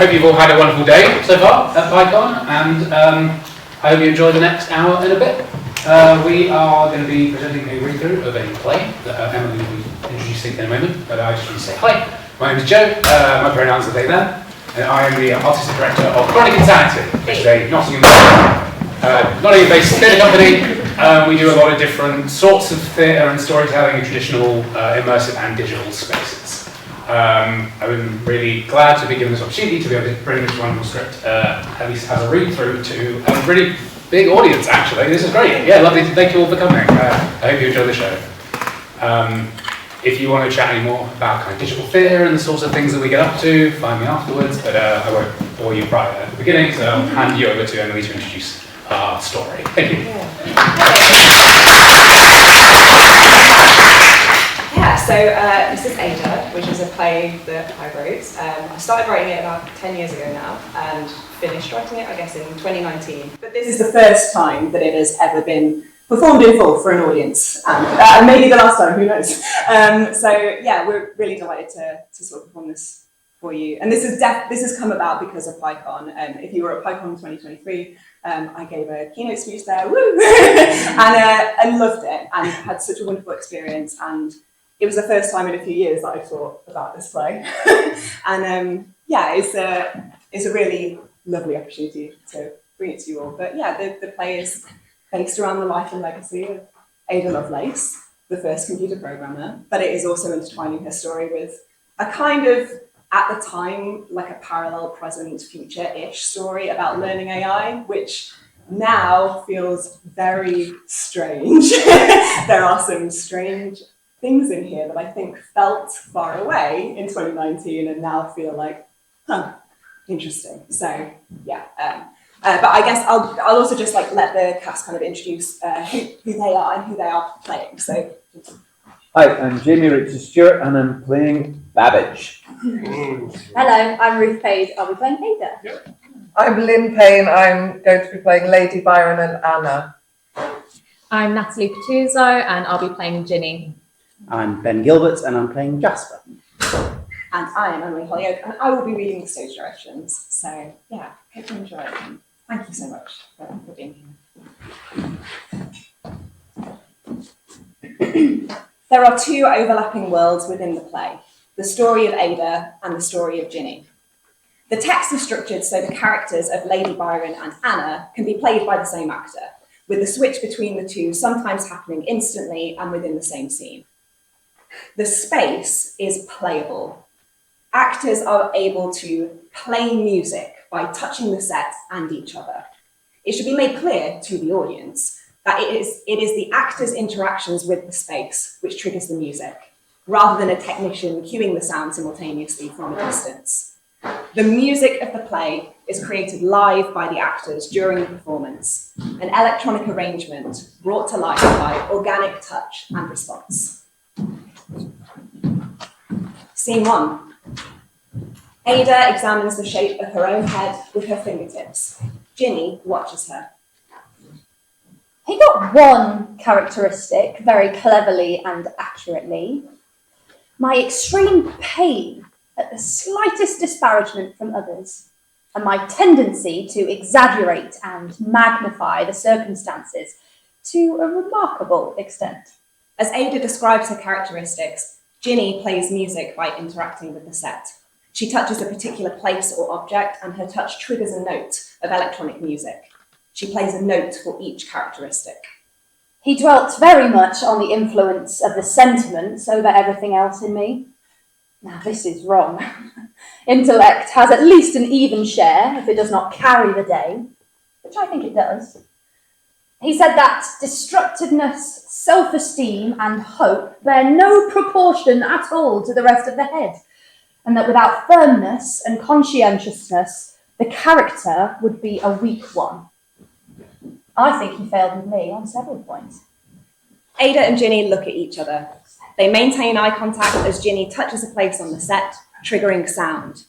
hope you've all had a wonderful day so far at PyCon, and I hope you enjoy the next hour and a bit. We are going to be presenting a read-through of a play that Emily will be introducing in a moment, but I just want to say hi. My name is Joe, my pronouns are they, them, and I am the Artistic Director of Chronic Insanity, which is a Nottingham-based theatre company. We do a lot of different sorts of theatre and storytelling in traditional, immersive and digital spaces. I'm really glad to be given this opportunity to be able to bring this wonderful script, at least as a read-through, to a really big audience, actually. This is great. Yeah, lovely. Thank you all for coming. I hope you enjoy the show. If you want to chat any more about kind of digital theatre and the sorts of things that we get up to, find me afterwards, but I won't bore you right at the beginning, so I'll hand you over to Emily to introduce our story. Thank you. Yeah, so this is Ada, which is a play that I wrote. I started writing it about 10 years ago now, and finished writing it, I guess, in 2019. But this is the first time that it has ever been performed in full for an audience, and maybe the last time, who knows. So yeah, we're really delighted to sort of perform this for you. And this has come about because of PyCon. If you were at PyCon 2023, I gave a keynote speech there, woo! And I loved it and had such a wonderful experience. And it was the first time in a few years that I thought about this play. And yeah, it's a really lovely opportunity to bring it to you all. But yeah, the play is based around the life and legacy of Ada Lovelace, the first computer programmer, but it is also intertwining her story with a kind of, at the time, like a parallel present future-ish story about learning AI, which now feels very strange. There are some strange things in here that I think felt far away in 2019 and now feel like, interesting. So yeah, but I guess I'll also just like let the cast kind of introduce who they are and who they are playing. So. Hi, I'm Jamie Richard-Stewart and I'm playing Babbage. Hello, I'm Ruth Page. I'll be playing Ada. Yep. I'm Lynn Payne. I'm going to be playing Lady Byron and Anna. I'm Natalie Petuzzo and I'll be playing Ginny. I'm Ben Gilbert and I'm playing Jasper. And I am Emily Holyoake and I will be reading the stage directions. So yeah, hope you enjoy it. And thank you so much for being here. There are two overlapping worlds within the play, the story of Ada and the story of Ginny. The text is structured so the characters of Lady Byron and Anna can be played by the same actor, with the switch between the two sometimes happening instantly and within the same scene. The space is playable. Actors are able to play music by touching the set and each other. It should be made clear to the audience that it is the actor's interactions with the space which triggers the music, rather than a technician cueing the sound simultaneously from a distance. The music of the play is created live by the actors during the performance, an electronic arrangement brought to life by organic touch and response. Scene 1. Ada examines the shape of her own head with her fingertips. Ginny watches her. He got one characteristic very cleverly and accurately. My extreme pain at the slightest disparagement from others, and my tendency to exaggerate and magnify the circumstances to a remarkable extent. As Ada describes her characteristics, Ginny plays music by interacting with the set. She touches a particular place or object, and her touch triggers a note of electronic music. She plays a note for each characteristic. He dwelt very much on the influence of the sentiments over everything else in me. Now, this is wrong. Intellect has at least an even share if it does not carry the day, which I think it does. He said that destructiveness, self-esteem, and hope bear no proportion at all to the rest of the head, and that without firmness and conscientiousness, the character would be a weak one. I think he failed with me on several points. Ada and Ginny look at each other. They maintain eye contact as Ginny touches a place on the set, triggering sound.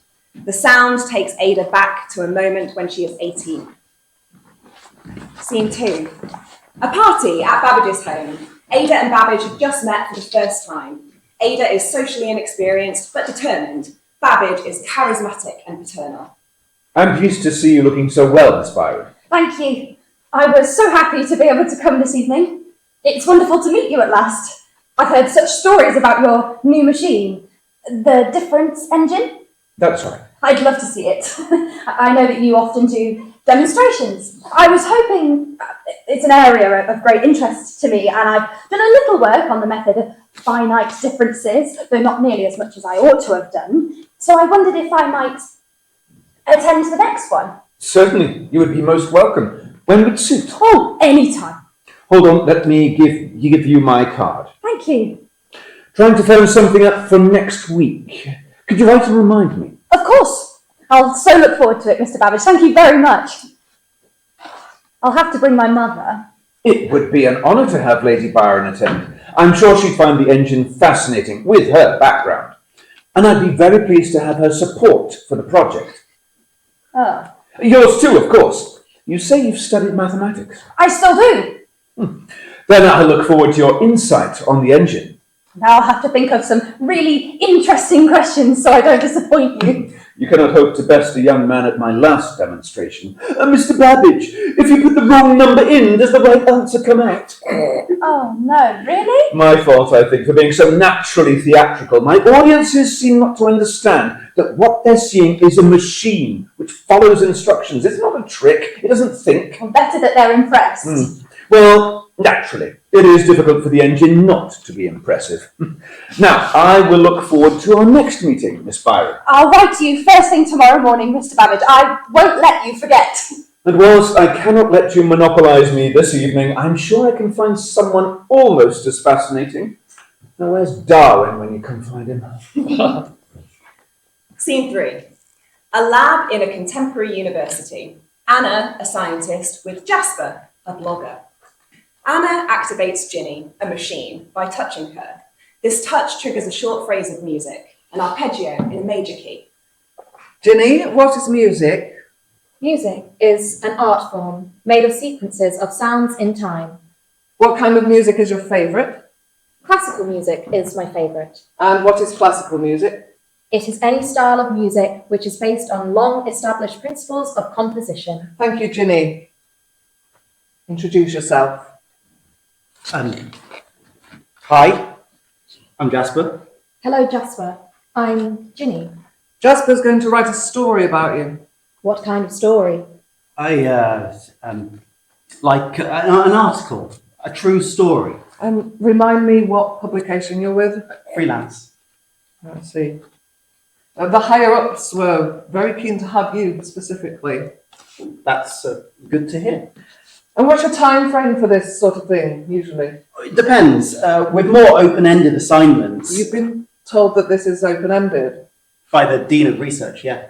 The sound takes Ada back to a moment when she is 18. Scene 2. A party at Babbage's home. Ada and Babbage have just met for the first time. Ada is socially inexperienced but determined. Babbage is charismatic and paternal. I'm pleased to see you looking so well, Miss Byron. Thank you. I was so happy to be able to come this evening. It's wonderful to meet you at last. I've heard such stories about your new machine, the difference engine. That's right. I'd love to see it. I know that you often do demonstrations. I was hoping it's an area of great interest to me, and I've done a little work on the method of finite differences, though not nearly as much as I ought to have done. So I wondered if I might attend the next one. Certainly, you would be most welcome. When would suit? Oh, anytime. Hold on, let me give you my card. Thank you. Trying to phone something up for next week. Could you write and remind me? Of course. I'll so look forward to it, Mr. Babbage. Thank you very much. I'll have to bring my mother. It would be an honour to have Lady Byron attend. I'm sure she'd find the engine fascinating with her background. And I'd be very pleased to have her support for the project. Oh. Yours too, of course. You say you've studied mathematics. I still do. Then I look forward to your insight on the engine. Now I'll have to think of some really interesting questions so I don't disappoint you. You cannot hope to best a young man at my last demonstration. Mr. Babbage, if you put the wrong number in, does the right answer come out? Oh, no, really? My fault, I think, for being so naturally theatrical. My audiences seem not to understand that what they're seeing is a machine which follows instructions. It's not a trick. It doesn't think. Well, better that they're impressed. Well, naturally, it is difficult for the engine not to be impressive. Now, I will look forward to our next meeting, Miss Byron. I'll write to you first thing tomorrow morning, Mr. Babbage. I won't let you forget. And whilst I cannot let you monopolise me this evening, I'm sure I can find someone almost as fascinating. Now, where's Darwin when you can find him? Scene 3. A lab in a contemporary university. Anna, a scientist, with Jasper, a blogger. Anna activates Ginny, a machine, by touching her. This touch triggers a short phrase of music, an arpeggio in a major key. Ginny, what is music? Music is an art form made of sequences of sounds in time. What kind of music is your favourite? Classical music is my favourite. And what is classical music? It is any style of music which is based on long established principles of composition. Thank you, Ginny. Introduce yourself. Hi, I'm Jasper. Hello, Jasper. I'm Ginny. Jasper's going to write a story about you. What kind of story? I like an article, a true story. And remind me what publication you're with? Freelance. Let's see. The higher-ups were very keen to have you specifically. That's good to hear. And what's your time frame for this sort of thing, usually? It depends. With more open-ended assignments. You've been told that this is open-ended. By the Dean of Research, yeah.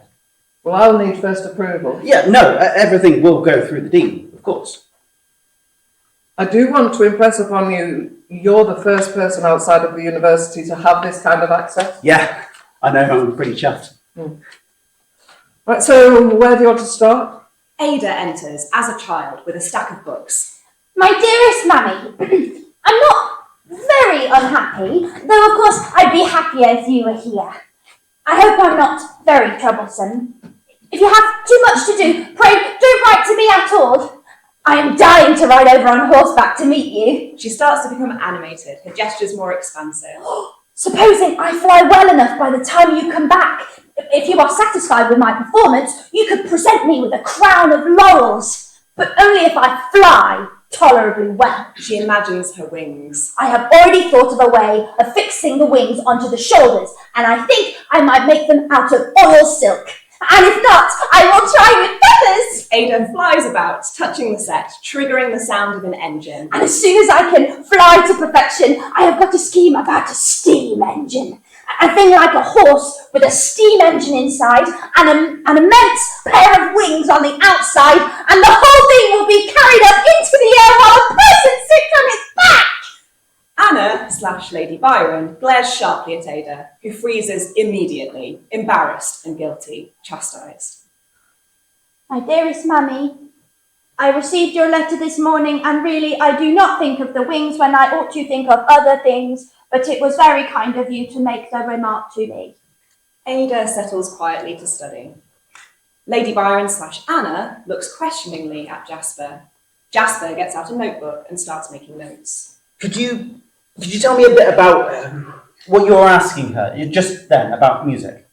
Well, I'll need first approval. Yeah, no, everything will go through the Dean, of course. I do want to impress upon you, you're the first person outside of the university to have this kind of access. Yeah, I know, I'm pretty chuffed. Right, so where do you want to start? Ada enters as a child with a stack of books. My dearest Mammy, I'm not very unhappy, though of course I'd be happier if you were here. I hope I'm not very troublesome. If you have too much to do, pray don't write to me at all. I am dying to ride over on horseback to meet you. She starts to become animated, her gestures more expansive. Supposing I fly well enough by the time you come back, if you are satisfied with my performance, you could present me with a crown of laurels, but only if I fly tolerably well. She imagines her wings. I have already thought of a way of fixing the wings onto the shoulders, and I think I might make them out of oil silk. And if not, I will try with feathers. Ada flies about, touching the set, triggering the sound of an engine. And as soon as I can fly to perfection, I have got a scheme about a steam engine. A thing like a horse with a steam engine inside and an immense pair of wings on the outside, and the whole thing will be carried up into the air while a person sits on its back. Anna/Lady Byron glares sharply at Ada, who freezes immediately, embarrassed and guilty, chastised. My dearest Mammy, I received your letter this morning, and really I do not think of the wings when I ought to think of other things, but it was very kind of you to make the remark to me. Ada settles quietly to study. Lady Byron / Anna looks questioningly at Jasper. Jasper gets out a notebook and starts making notes. Could you tell me a bit about what you're asking her just then about music?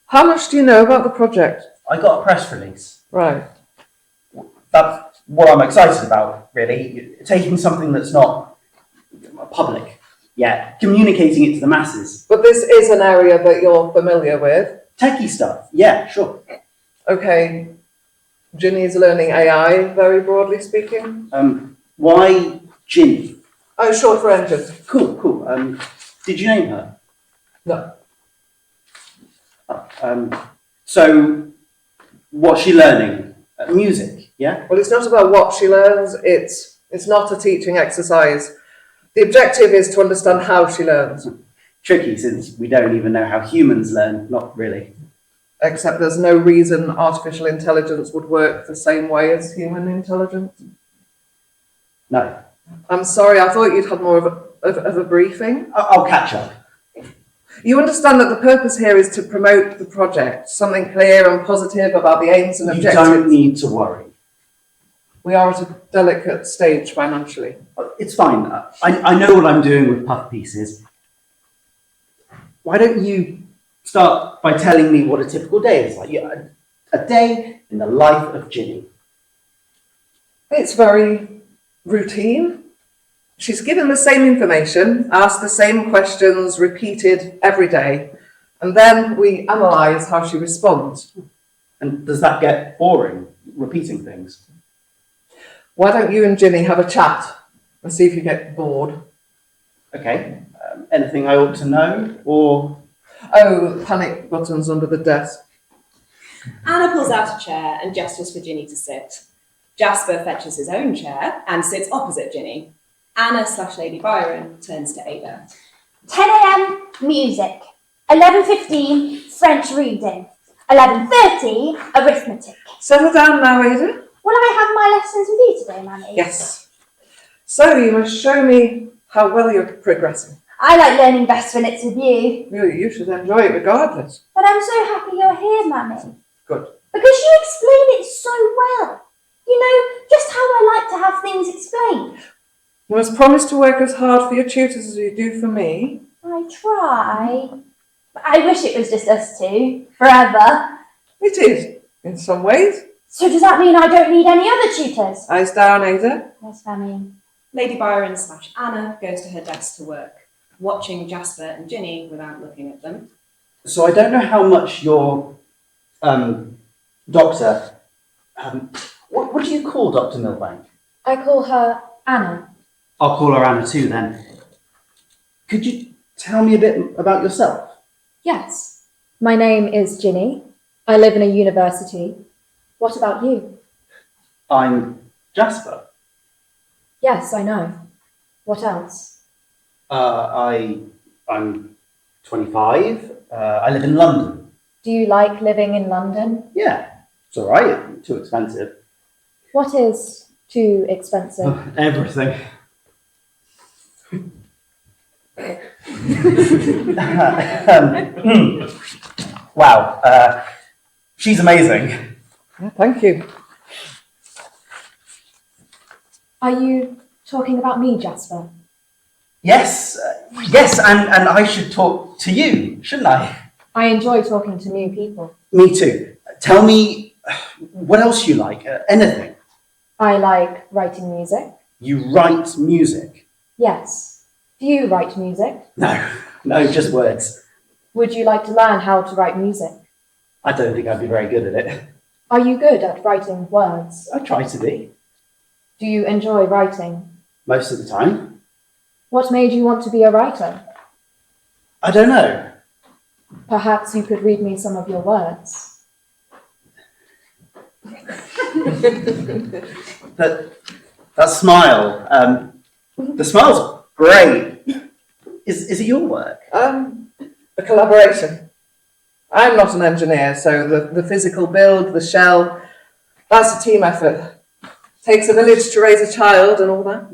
How much do you know about the project? I got a press release. Right. That's what I'm excited about, really. Taking something that's not public yet, communicating it to the masses. But this is an area that you're familiar with. Techie stuff, yeah, sure. Okay. Ginny's learning AI, very broadly speaking. Why Ginny? Oh, short for engine. Cool. Did you name her? No. So, what's she learning? Music, yeah? Well, it's not about what she learns. It's not a teaching exercise. The objective is to understand how she learns. Tricky, since we don't even know how humans learn. Not really. Except there's no reason artificial intelligence would work the same way as human intelligence. No. I'm sorry, I thought you'd had more of a briefing. I'll catch up. You understand that the purpose here is to promote the project, something clear and positive about the aims and You objectives. don't need to worry. We are at a delicate stage financially. It's fine. I know what I'm doing with puff pieces. Why don't you start by telling me what a typical day is like? Yeah, a day in the life of Ginny. It's very routine. She's given the same information, asked the same questions, repeated every day, and then we analyse how she responds. And does that get boring, repeating things? Why don't you and Ginny have a chat and see if you get bored? Okay. Anything I ought to know? Or Oh, panic buttons under the desk. Anna pulls out a chair and gestures for Ginny to sit. Jasper fetches his own chair and sits opposite Ginny. Anna / Lady Byron turns to Ada. 10 a.m. music. 11:15 French reading. 11:30 arithmetic. Settle down now, Ada. Will I have my lessons with you today, Mammy? Yes. So you must show me how well you're progressing. I like learning best when it's with you. Really, you should enjoy it regardless. But I'm so happy you're here, Mammy. Good. Because you explain it so well. You know, just how I like to have things explained. You must promise to work as hard for your tutors as you do for me. I try. But I wish it was just us two, forever. It is, in some ways. So does that mean I don't need any other tutors? Eyes down, Ada. Yes, Mammy. Lady Byron / Anna goes to her desk to work, watching Jasper and Ginny without looking at them. so I don't know how much your doctor. What do you call Dr. Milbank? I call her Anna. I'll call her Anna too then. Could you tell me a bit about yourself? Yes. My name is Ginny. I live in a university. What about you? I'm Jasper. Yes, I know. What else? I'm 25. I live in London. Do you like living in London? Yeah, it's all right. Too expensive. What is too expensive? Everything. Wow. She's amazing. Yeah, thank you. Are you talking about me, Jasper? Yes, and I should talk to you, shouldn't I? I enjoy talking to new people. Me too. Tell me what else you like. Anything. I like writing music. You write music? Yes. Do you write music? No, just words. Would you like to learn how to write music? I don't think I'd be very good at it. Are you good at writing words? I try to be, Do you enjoy writing? most of the time. What made you want to be a writer? I don't know. Perhaps you could read me some of your words. That smile, the smile's great. Is it your work? A collaboration. I'm not an engineer, so the physical build, the shell, that's a team effort. Takes a village to raise a child and all that.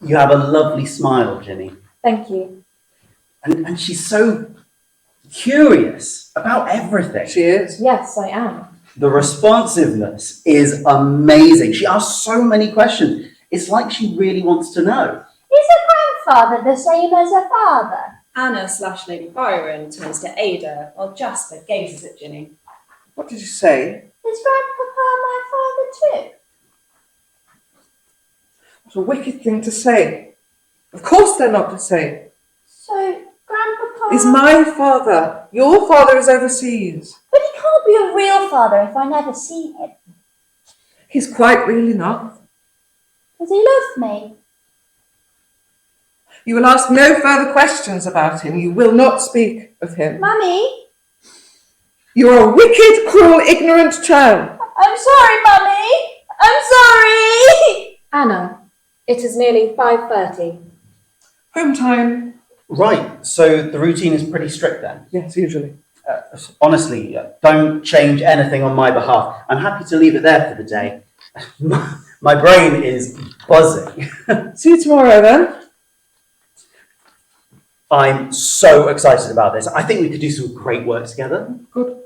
You have a lovely smile, Ginny. Thank you. And she's so curious about everything. She is. Yes, I am. The responsiveness is amazing. She asks so many questions. It's like she really wants to know. Is a grandfather the same as a father? Anna/Lady Byron turns to Ada, while Jasper gazes at Ginny. What did you say? Is grandpapa my father too? What a wicked thing to say. Of course they're not the same. So, grandpapa... Is my father. Your father is overseas. But he can't be a real father if I never see him. He's quite real enough. Does he love me? You will ask no further questions about him. You will not speak of him. Mummy? You are a wicked, cruel, ignorant child. I'm sorry, Mummy. I'm sorry. Anna, it is nearly 5:30. Home time. Right, so the routine is pretty strict then. Yes, usually. Honestly, don't change anything on my behalf. I'm happy to leave it there for the day. My brain is buzzing. See you tomorrow then. I'm so excited about this. I think we could do some great work together. Good.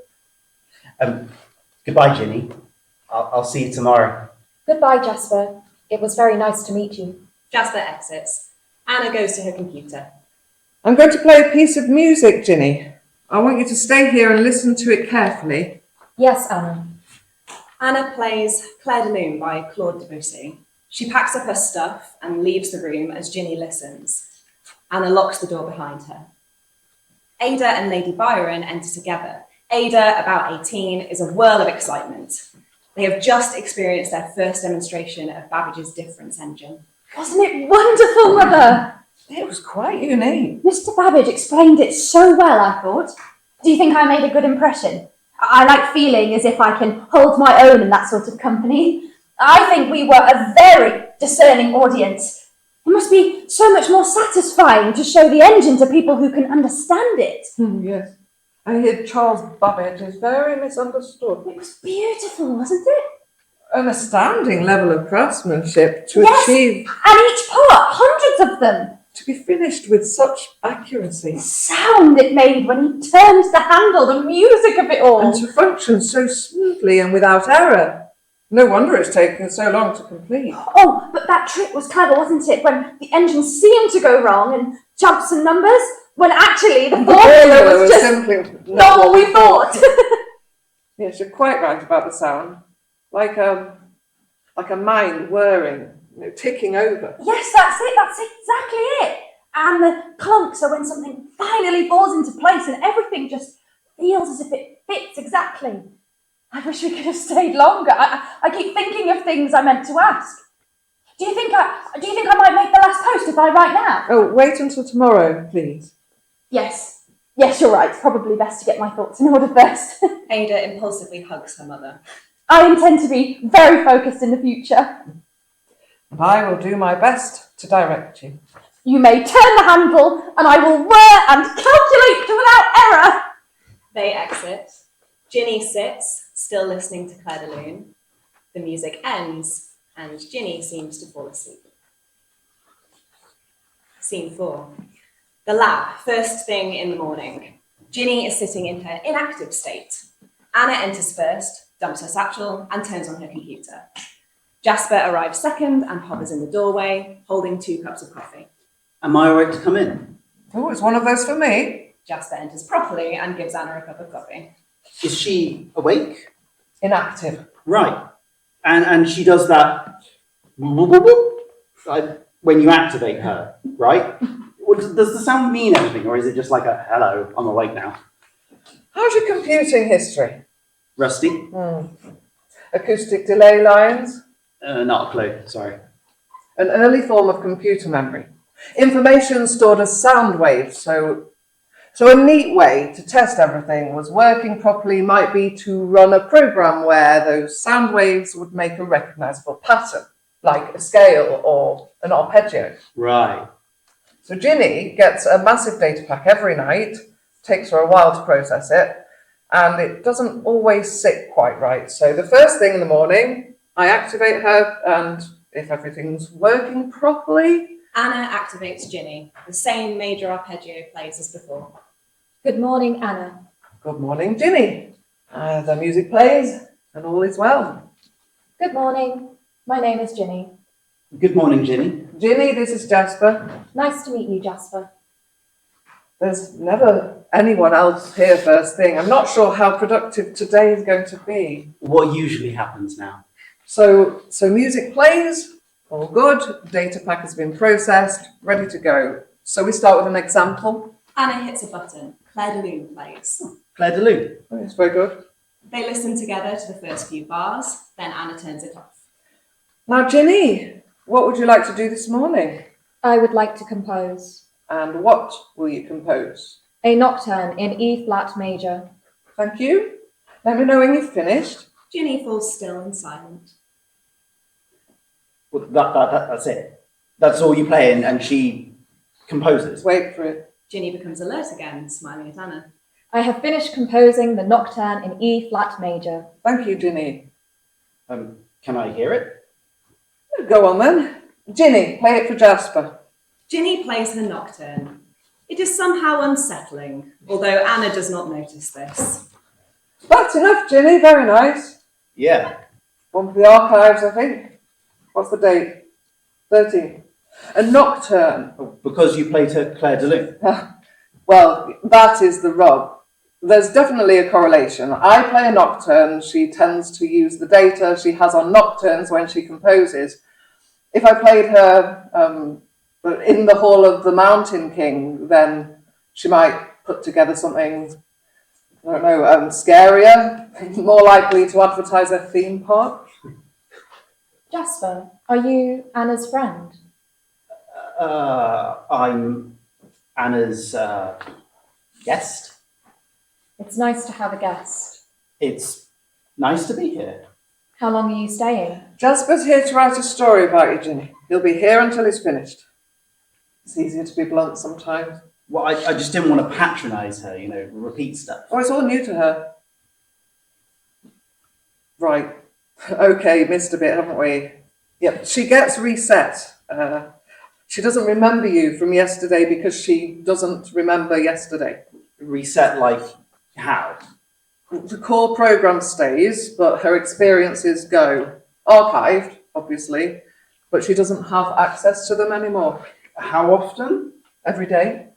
Goodbye, Ginny. I'll see you tomorrow. Goodbye, Jasper. It was very nice to meet you. Jasper exits. Anna goes to her computer. I'm going to play a piece of music, Ginny. I want you to stay here and listen to it carefully. Yes, Anna. Anna plays Claire de Lune by Claude Debussy. She packs up her stuff and leaves the room as Ginny listens. Anna locks the door behind her. Ada and Lady Byron enter together. Ada, about 18, is a whirl of excitement. They have just experienced their first demonstration of Babbage's difference engine. Wasn't it wonderful, Mother? It was quite unique. Mr. Babbage explained it so well, I thought. Do you think I made a good impression? I like feeling as if I can hold my own in that sort of company. I think we were a very discerning audience. It must be so much more satisfying to show the engine to people who can understand it. Yes. I hear Charles Babbage is very misunderstood. It was beautiful, wasn't it? An astounding level of craftsmanship to Yes. achieve, And each part, hundreds of them. to be finished with such accuracy. The sound it made when he turned the handle, the music of it all. And to function so smoothly and without error. No wonder it's taken so long to complete. Oh, but that trick was clever, wasn't it? When the engine seemed to go wrong and jumped some numbers, when actually the formula was just simply not what we thought. Yes, you're quite right about the sound. Like a mind whirring, ticking over. Yes, that's exactly it. And the clunks are when something finally falls into place and everything just feels as if it fits exactly. I wish we could have stayed longer. I keep thinking of things I meant to ask. Do you think I might make the last post if I write now? Oh, wait until tomorrow, please. Yes, you're right. It's probably best to get my thoughts in order first. Ada impulsively hugs her mother. I intend to be very focused in the future. And I will do my best to direct you. You may turn the handle and I will whir and calculate without error. They exit. Ginny sits, still listening to Claire de Lune. The music ends, and Ginny seems to fall asleep. Scene 4. The lab, first thing in the morning. Ginny is sitting in her inactive state. Anna enters first, dumps her satchel, and turns on her computer. Jasper arrives second and hovers in the doorway, holding 2 cups of coffee. Am I alright to come in? Oh, it's one of those for me. Jasper enters properly and gives Anna a cup of coffee. Is she awake? Inactive. Right. And she does that like when you activate her, right? Does the sound mean anything, or is it just like a hello, I'm awake now? How's your computing history? Rusty? Acoustic delay lines? Not a clue, sorry. An early form of computer memory. Information stored as sound waves, so a neat way to test everything was working properly might be to run a program where those sound waves would make a recognizable pattern, like a scale or an arpeggio. Right. So Ginny gets a massive data pack every night, takes her a while to process it, and it doesn't always sit quite right. So the first thing in the morning, I activate her, and if everything's working properly... Anna activates Ginny. The same major arpeggio plays as before. Good morning, Anna. Good morning, Ginny. The music plays. and all is well. Good morning. My name is Ginny. Good morning, Ginny. Ginny, this is Jasper. Nice to meet you, Jasper. There's never anyone else here first thing. I'm not sure how productive today is going to be. What usually happens now? So music plays, all good, data pack has been processed, ready to go. So we start with an example. Anna hits a button. Claire de Lune plays. Claire de Lune. Oh, it's very good. They listen together to the first few bars, then Anna turns it off. Now, Ginny, what would you like to do this morning? I would like to compose And what will you compose? a nocturne in E flat major. Thank you. Let me know when you've finished. Ginny falls still and silent. Well, that's it. That's all you play, and she composes. Wait for it. Ginny becomes alert again, smiling at Anna. I have finished composing the nocturne in E flat major. Thank you, Ginny. Can I hear it? Go on then. Ginny, play it for Jasper. Ginny plays her nocturne. It is somehow unsettling, although Anna does not notice this. That's enough, Ginny. Very nice. Yeah. One for the archives, I think. What's the date? 13. A nocturne. Because you played her Claire de Lune. Well, that is the rub. There's definitely a correlation. I play a nocturne. She tends to use the data she has on nocturnes when she composes. If I played her in the Hall of the Mountain King, then she might put together something, I don't know, scarier, more likely to advertise her theme park. Jasper, are you Anna's friend? I'm Anna's guest. It's nice to have a guest. It's nice to be here. How long are you staying? Jasper's here to write a story about you, Ginny. He'll be here until he's finished. It's easier to be blunt sometimes. Well, I just didn't want to patronise her, repeat stuff. Oh, it's all new to her. Right. Okay, missed a bit, haven't we? Yep, she gets reset. She doesn't remember you from yesterday because she doesn't remember yesterday. Reset like how? The core program stays, but her experiences go. Archived, obviously, but she doesn't have access to them anymore. How often? Every day.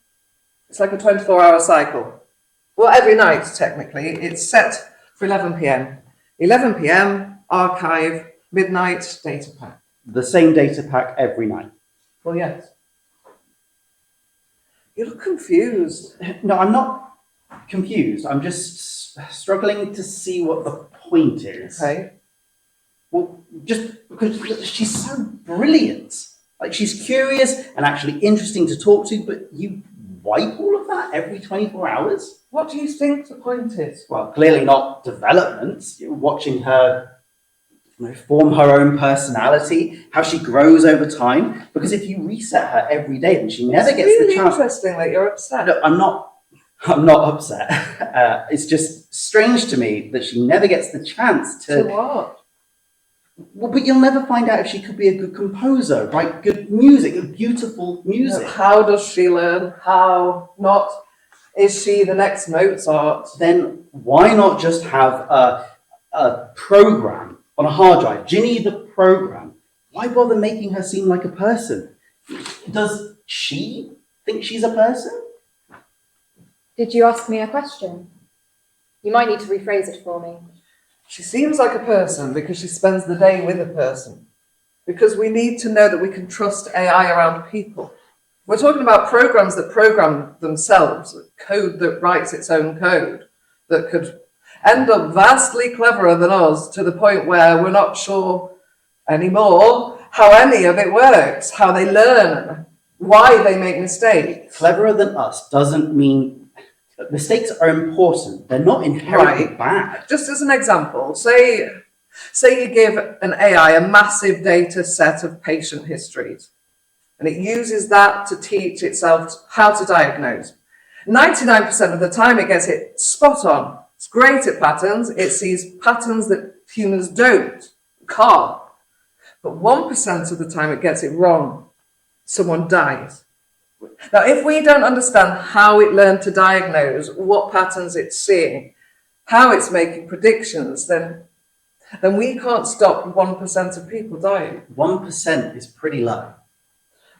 It's like a 24-hour cycle. Well, every night, technically. It's set for 11 p.m. 11 p.m, archive, midnight, data pack. The same data pack every night. Well, yes. You look confused. No, I'm not confused. I'm just struggling to see what the point is. Okay. Well, just because she's so brilliant. Like, she's curious and actually interesting to talk to, but you wipe all of that every 24 hours? What do you think the point is? Well, clearly not development. You're watching her form her own personality, how she grows over time. Because if you reset her every day, then she never gets really the chance. Interesting that you're upset. No, I'm not upset. It's just strange to me that she never gets the chance to. To what? Well, but you'll never find out if she could be a good composer, write good music, beautiful music. How does she learn? How not? Is she the next Mozart? Then why not just have a program on a hard drive? Ginny the program. Why bother making her seem like a person? Does she think she's a person? Did you ask me a question? You might need to rephrase it for me. She seems like a person because she spends the day with a person. Because we need to know that we can trust AI around people. We're talking about programs that program themselves, code that writes its own code, that could end up vastly cleverer than us to the point where we're not sure anymore how any of it works, how they learn, why they make mistakes. Cleverer than us doesn't mean mistakes are important. They're not inherently bad. Just as an example, say you give an AI a massive data set of patient histories, and it uses that to teach itself how to diagnose. 99% of the time it gets it spot on. It's great at patterns. It sees patterns that humans can't. But 1% of the time it gets it wrong. Someone dies. Now, if we don't understand how it learned to diagnose, what patterns it's seeing, how it's making predictions, then then we can't stop 1% of people dying. 1% is pretty low.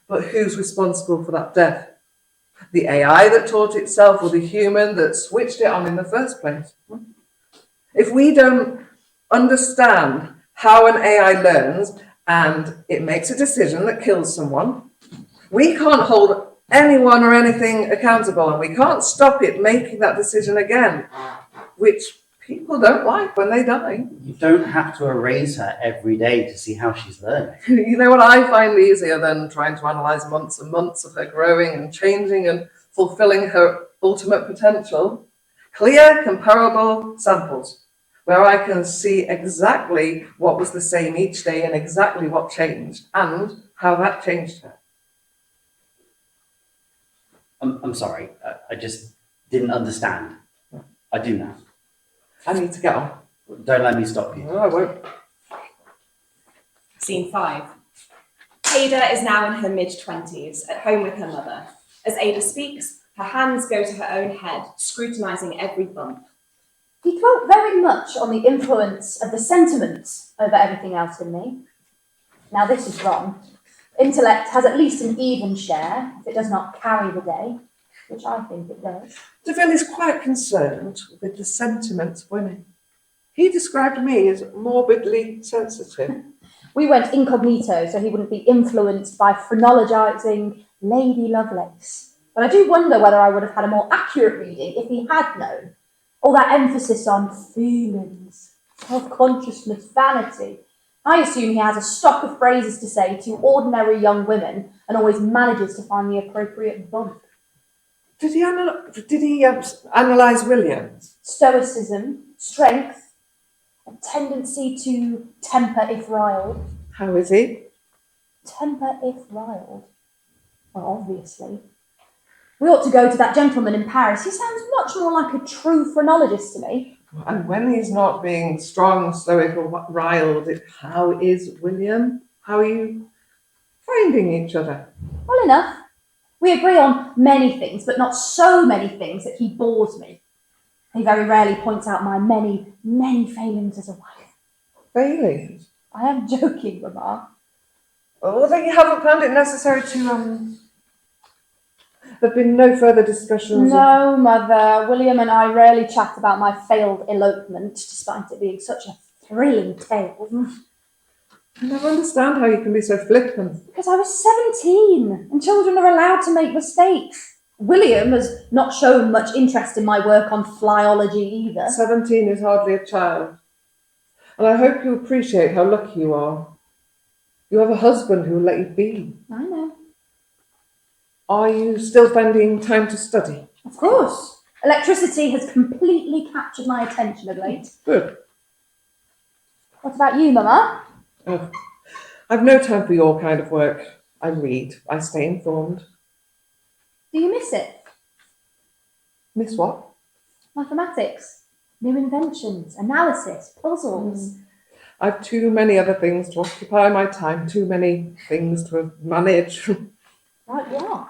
But who's responsible for that death? The AI that taught itself or the human that switched it on in the first place? If we don't understand how an AI learns and it makes a decision that kills someone, we can't hold anyone or anything accountable, and we can't stop it making that decision again, which people don't like when they die. You don't have to erase her every day to see how she's learning. You know what I find easier than trying to analyse months and months of her growing and changing and fulfilling her ultimate potential? Clear, comparable samples, where I can see exactly what was the same each day and exactly what changed and how that changed her. I'm sorry, I just didn't understand. I do now. I need to get on. Don't let me stop you. No, I won't. Scene 5. Ada is now in her mid-20s, at home with her mother. As Ada speaks, her hands go to her own head, scrutinising every bump. He dwelt very much on the influence of the sentiments over everything else in me. Now this is wrong. Intellect has at least an even share if it does not carry the day, which I think it does. Deville is quite concerned with the sentiments of women. He described me as morbidly sensitive. We went incognito so he wouldn't be influenced by phrenologising Lady Lovelace. But I do wonder whether I would have had a more accurate reading if he had known. All that emphasis on feelings, self-consciousness, vanity. I assume he has a stock of phrases to say to ordinary young women and always manages to find the appropriate bump. Did he analyse Williams? Stoicism, strength, a tendency to temper if riled. How is he? Temper if riled? Well, obviously. We ought to go to that gentleman in Paris. He sounds much more like a true phrenologist to me. And when he's not being strong, stoic, or riled, how is William? How are you finding each other? Well enough. We agree on many things, but not so many things that he bores me. He very rarely points out my many, many failings as a wife. Failings? I am joking, Mamma. Oh, then you haven't found it necessary to, there have been no further discussions? No, Mother. William and I rarely chat about my failed elopement, despite it being such a thrilling tale. I never understand how you can be so flippant. Because I was 17, and children are allowed to make mistakes. William has not shown much interest in my work on flyology either. 17 is hardly a child. And I hope you appreciate how lucky you are. You have a husband who will let you be. I know. Are you still finding time to study? Of course. Electricity has completely captured my attention of late. Good. What about you, Mamma? Oh, I've no time for your kind of work. I read. I stay informed. Do you miss it? Miss what? Mathematics, new inventions, analysis, puzzles. I've too many other things to occupy my time, too many things to manage. Like what?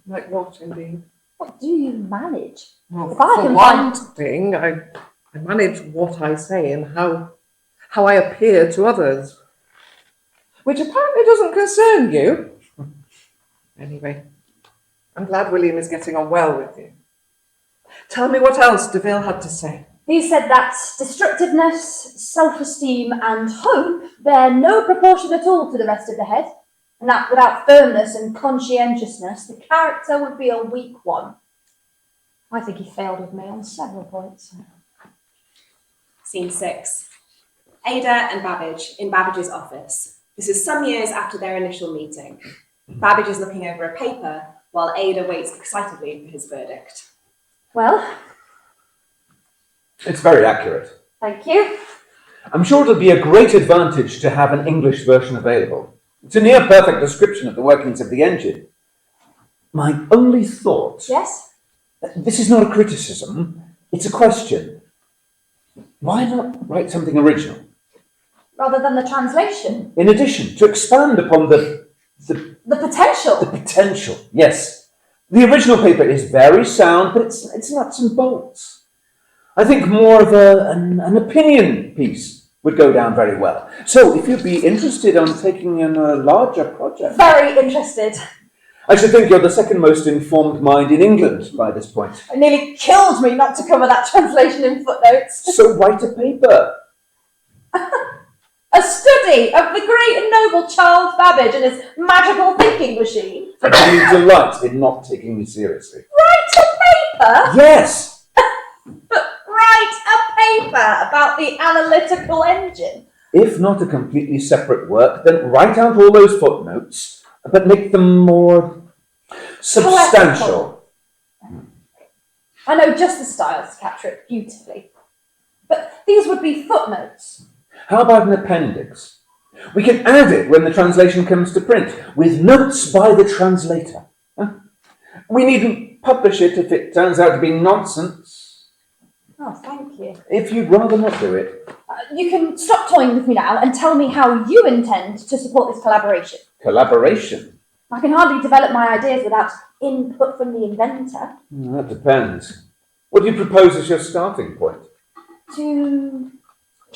Like what, indeed? What do you manage? Well, If I for can one thing, I manage what I say and how I appear to others, which apparently doesn't concern you. Anyway, I'm glad William is getting on well with you. Tell me what else Deville had to say. He said that destructiveness, self-esteem and hope bear no proportion at all to the rest of the head, and that without firmness and conscientiousness, the character would be a weak one. I think he failed with me on several points. Scene 6. Ada and Babbage in Babbage's office. This is some years after their initial meeting. Babbage is looking over a paper while Ada waits excitedly for his verdict. Well, It's very accurate. thank you. I'm sure it'll be a great advantage to have an English version available. It's a near perfect description of the workings of the engine. My only thought... Yes? This is not a criticism, it's a question. Why not write something original? Rather than the translation. In addition, to expand upon the potential. The potential, yes. The original paper is very sound, but it's nuts and bolts. I think more of an opinion piece would go down very well. So, if you'd be interested on taking on a larger project, Very interested. I should think you're the second most informed mind in England by this point. It nearly killed me not to cover that translation in footnotes. So write a paper. A study of the great and noble Charles Babbage and his magical thinking machine. You delight in not taking me seriously. Write a paper? Yes! Write a paper about the analytical engine. If not a completely separate work, then write out all those footnotes, but make them more substantial. I know just the style to capture it beautifully. But these would be footnotes. How about an appendix? We can add it when the translation comes to print, with notes by the translator. We needn't publish it if it turns out to be nonsense. Oh, thank you. If you'd rather not do it. You can stop toying with me now and tell me how you intend to support this collaboration. Collaboration? I can hardly develop my ideas without input from the inventor. That depends. What do you propose as your starting point? To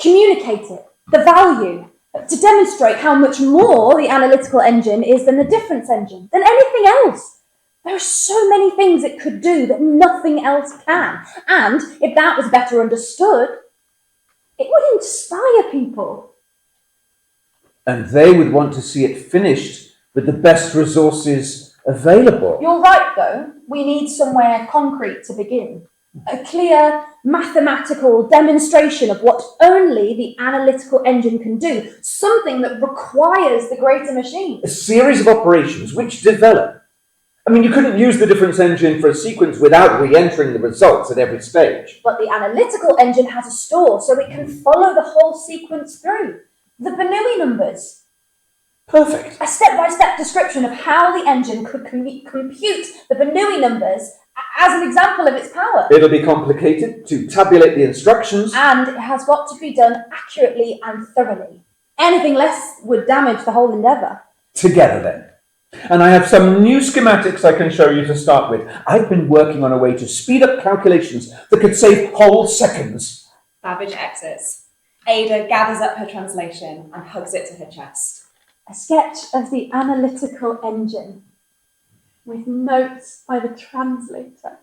communicate it, the value, to demonstrate how much more the analytical engine is than the difference engine, than anything else. There are so many things it could do that nothing else can. And if that was better understood, it would inspire people. And they would want to see it finished with the best resources available. You're right, though. We need somewhere concrete to begin. A clear mathematical demonstration of what only the analytical engine can do. Something that requires the greater machine. A series of operations which develop. I mean, you couldn't use the difference engine for a sequence without re-entering the results at every stage. But the analytical engine has a store, so it can follow the whole sequence through. The Bernoulli numbers. Perfect. A step-by-step description of how the engine could compute the Bernoulli numbers as an example of its power. It'll be complicated to tabulate the instructions. And it has got to be done accurately and thoroughly. Anything less would damage the whole endeavour. Together then. And I have some new schematics I can show you to start with. I've been working on a way to speed up calculations that could save whole seconds. Babbage exits. Ada gathers up her translation and hugs it to her chest. A sketch of the analytical engine with notes by the translator.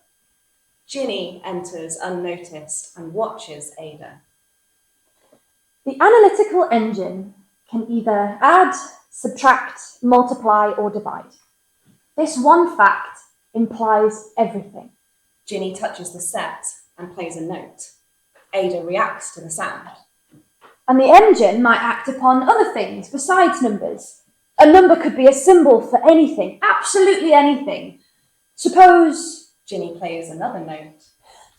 Ginny enters unnoticed and watches Ada. The analytical engine can either add, subtract, multiply, or divide. This one fact implies everything. Ginny touches the set and plays a note. Ada reacts to the sound. And the engine might act upon other things besides numbers. A number could be a symbol for anything, absolutely anything. Suppose Ginny plays another note.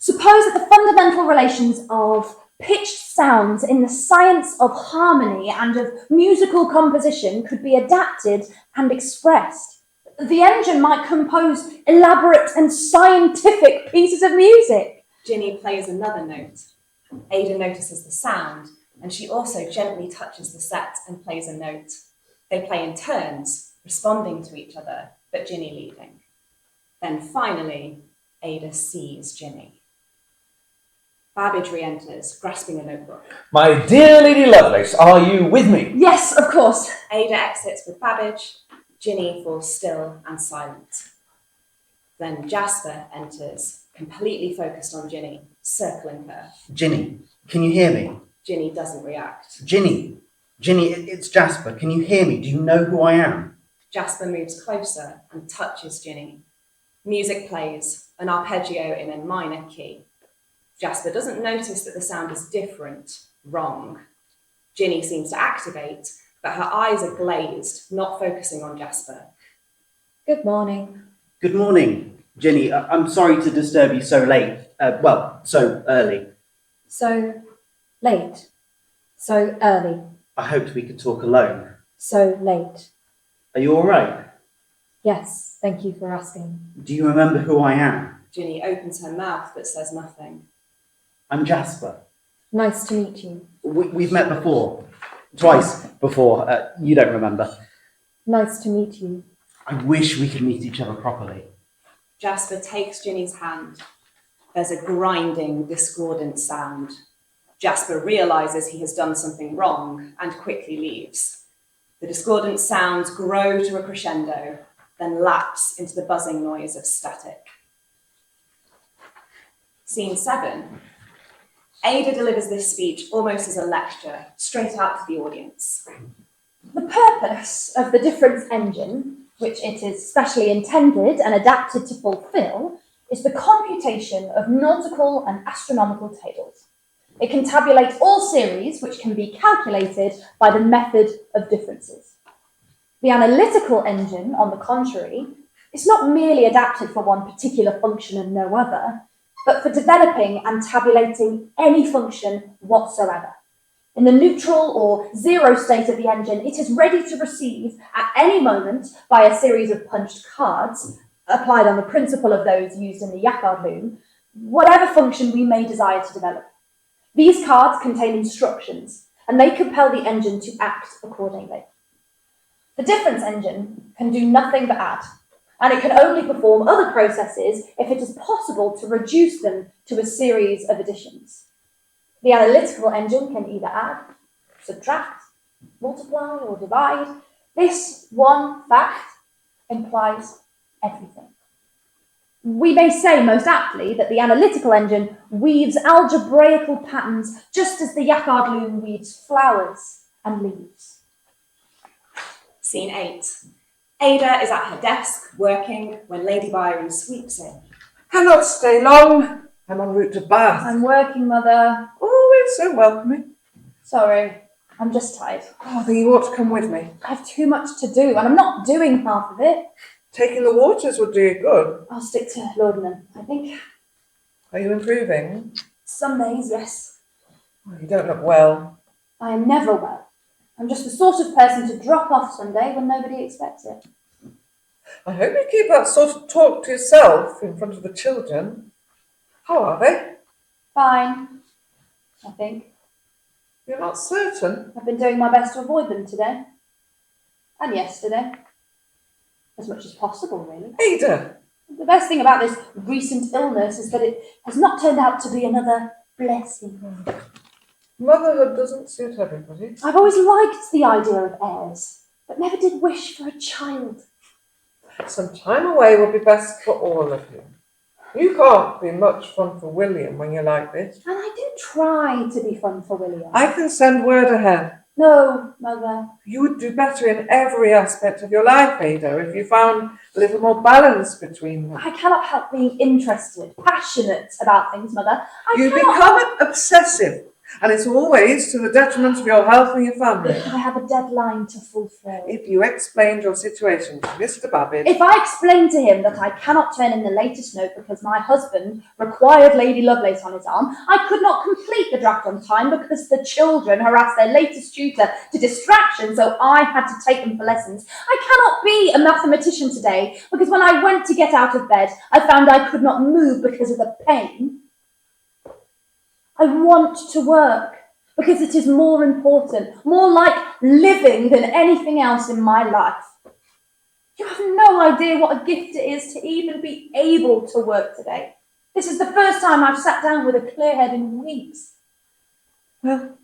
that the fundamental relations of pitched sounds in the science of harmony and of musical composition could be adapted and expressed. The engine might compose elaborate and scientific pieces of music. Ginny plays another note. Ada notices the sound, and she also gently touches the set and plays a note. They play in turns, responding to each other, but Ginny leading. Then finally, Ada sees Ginny. Babbage re-enters, grasping a notebook. My dear Lady Lovelace, are you with me? Yes, of course. Ada exits with Babbage. Ginny falls still and silent. Then Jasper enters, completely focused on Ginny, circling her. Ginny, can you hear me? Ginny doesn't react. Ginny, it's Jasper. Can you hear me? Do you know who I am? Jasper moves closer and touches Ginny. Music plays, an arpeggio in a minor key. Jasper doesn't notice that the sound is different, wrong. Ginny seems to activate, but her eyes are glazed, not focusing on Jasper. Good morning. Good morning, Ginny. I'm sorry to disturb you so late. So early. So late. So early. I hoped we could talk alone. So late. Are you all right? Yes, thank you for asking. Do you remember who I am? Ginny opens her mouth but says nothing. I'm Jasper. Nice to meet you. We've met before. Twice before. You don't remember. Nice to meet you. I wish we could meet each other properly. Jasper takes Ginny's hand. There's a grinding, discordant sound. Jasper realises he has done something wrong and quickly leaves. The discordant sounds grow to a crescendo, then lapse into the buzzing noise of static. Scene 7. Ada delivers this speech almost as a lecture, straight out to the audience. The purpose of the difference engine, which it is specially intended and adapted to fulfill, is the computation of nautical and astronomical tables. It can tabulate all series which can be calculated by the method of differences. The analytical engine, on the contrary, is not merely adapted for one particular function and no other, but for developing and tabulating any function whatsoever. In the neutral or zero state of the engine, it is ready to receive at any moment by a series of punched cards, applied on the principle of those used in the Jacquard loom, whatever function we may desire to develop. These cards contain instructions, and they compel the engine to act accordingly. The difference engine can do nothing but add, and it can only perform other processes if it is possible to reduce them to a series of additions. The analytical engine can either add, subtract, multiply, or divide. This one fact implies everything. We may say most aptly that the analytical engine weaves algebraical patterns just as the Jacquard loom weaves flowers and leaves. Scene 8. Ada is at her desk, working, when Lady Byron sweeps in. Cannot stay long. I'm en route to Bath. I'm working, Mother. Always so welcoming. Sorry, I'm just tired. Oh, then you ought to come with me. I have too much to do, and I'm not doing half of it. Taking the waters would do you good. I'll stick to laudanum, I think. Are you improving? Some days, yes. Oh, you don't look well. I am never well. I'm just the sort of person to drop off someday when nobody expects it. I hope you keep that sort of talk to yourself in front of the children. How are they? Fine, I think. You're not certain? I've been doing my best to avoid them today. And yesterday. As much as possible, really. Ada! The best thing about this recent illness is that it has not turned out to be another blessing. Motherhood doesn't suit everybody. I've always liked the idea of heirs, but never did wish for a child. Some time away will be best for all of you. You can't be much fun for William when you're like this. And I do try to be fun for William. I can send word ahead. No, Mother. You would do better in every aspect of your life, Ada, if you found a little more balance between them. I cannot help being interested, passionate about things, Mother. You become obsessive, and it's always to the detriment of your health and your family. I have a deadline to fulfill. If you explained your situation to Mr. Babbage... If I explained to him that I cannot turn in the latest note because my husband required Lady Lovelace on his arm, I could not complete the draft on time because the children harassed their latest tutor to distraction, so I had to take them for lessons. I cannot be a mathematician today because when I went to get out of bed, I found I could not move because of the pain. I want to work because it is more important, more like living than anything else in my life. You have no idea what a gift it is to even be able to work today. This is the first time I've sat down with a clear head in weeks. Well,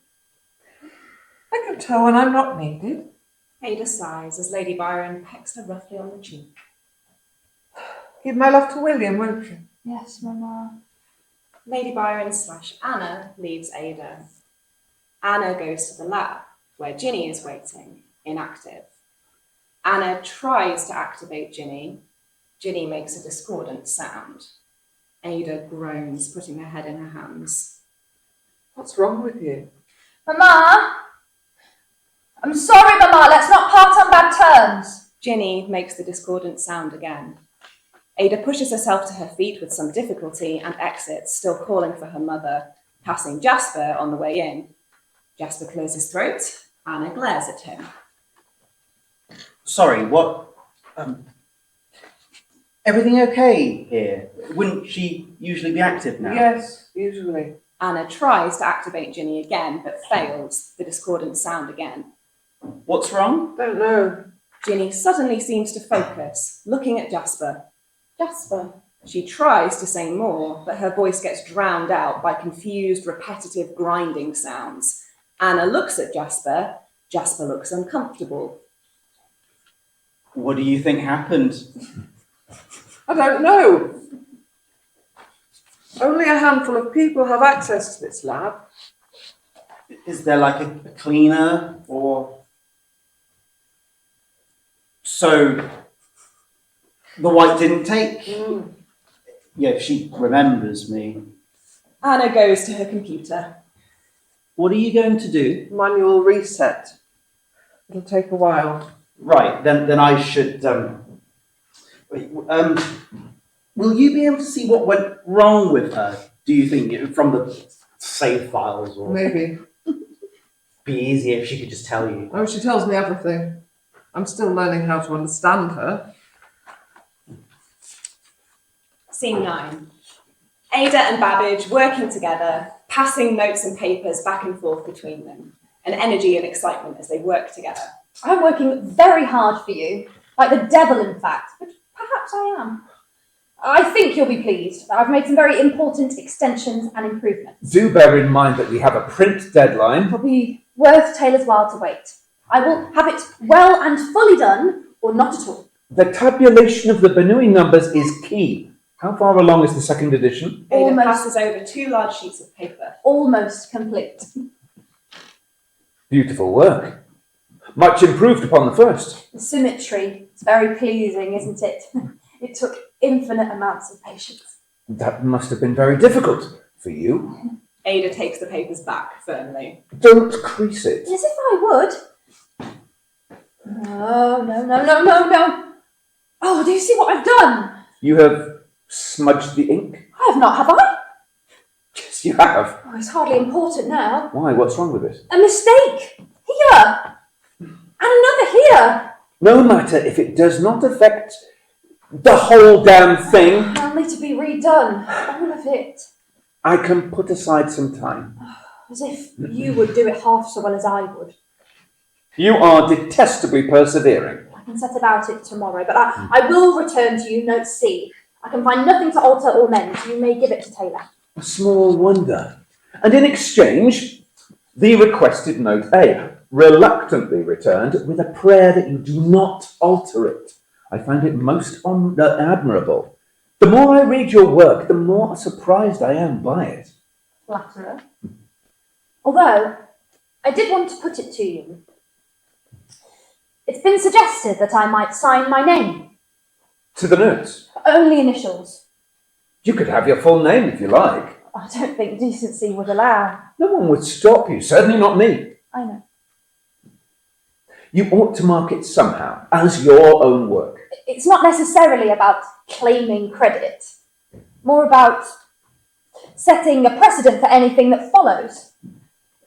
I can tell when I'm not needed. Ada sighs as Lady Byron pecks her roughly on the cheek. Give my love to William, won't you? Yes, Mama. Lady Byron / Anna leaves Ada. Anna goes to the lab, where Ginny is waiting, inactive. Anna tries to activate Ginny. Ginny makes a discordant sound. Ada groans, putting her head in her hands. What's wrong with you? Mama! I'm sorry, Mama, let's not part on bad terms. Ginny makes the discordant sound again. Ada pushes herself to her feet with some difficulty and exits, still calling for her mother, passing Jasper on the way in. Jasper clears his throat. Anna glares at him. Sorry, what? Everything okay here? Wouldn't she usually be active now? Yes, usually. Anna tries to activate Ginny again, but fails, the discordant sound again. What's wrong? Don't know. Ginny suddenly seems to focus, looking at Jasper. Jasper, She tries to say more, but her voice gets drowned out by confused, repetitive grinding sounds. Anna looks at Jasper. Jasper looks uncomfortable. What do you think happened? I don't know. Only a handful of people have access to this lab. Is there like a cleaner or... So, the white didn't take? Yeah, if she remembers me. Anna goes to her computer. What are you going to do? Manual reset. It'll take a while. Right, then I should... will you be able to see what went wrong with her? Do you think, from the save files? Or Maybe. be easier if she could just tell you? Oh, she tells me everything. I'm still learning how to understand her. Scene 9. Ada and Babbage working together, passing notes and papers back and forth between them, and energy and excitement as they work together. I'm working very hard for you, like the devil in fact, but perhaps I am. I think you'll be pleased. I've made some very important extensions and improvements. Do bear in mind that we have a print deadline. It'll be worth Taylor's while to wait. I will have it well and fully done, or not at all. The tabulation of the Bernoulli numbers is key. How far along is the second edition? Ada Almost. passes over 2 large sheets of paper. Almost complete. Beautiful work. Much improved upon the first. The symmetry is very pleasing, isn't it? It took infinite amounts of patience. That must have been very difficult for you. Ada takes the papers back firmly. Don't crease it. As if I would. No. Oh, do you see what I've done? You have smudged the ink? I have not, have I? Yes, you have. Oh, it's hardly important now. Why? What's wrong with it? A mistake. Here. And another here. No matter if it does not affect the whole damn thing. Only to be redone. All of it. I can put aside some time. As if you would do it half so well as I would. You are detestably persevering. I can set about it tomorrow, but I will return to you note C. I can find nothing to alter or mend. You may give it to Taylor. A small wonder. And in exchange, the requested note A, reluctantly returned with a prayer that you do not alter it. I find it most admirable. The more I read your work, the more surprised I am by it. Flatterer. Although, I did want to put it to you. It's been suggested that I might sign my name. To the notes. Only initials. You could have your full name if you like. I don't think decency would allow. No one would stop you, certainly not me. I know. You ought to mark it somehow, as your own work. It's not necessarily about claiming credit. More about setting a precedent for anything that follows.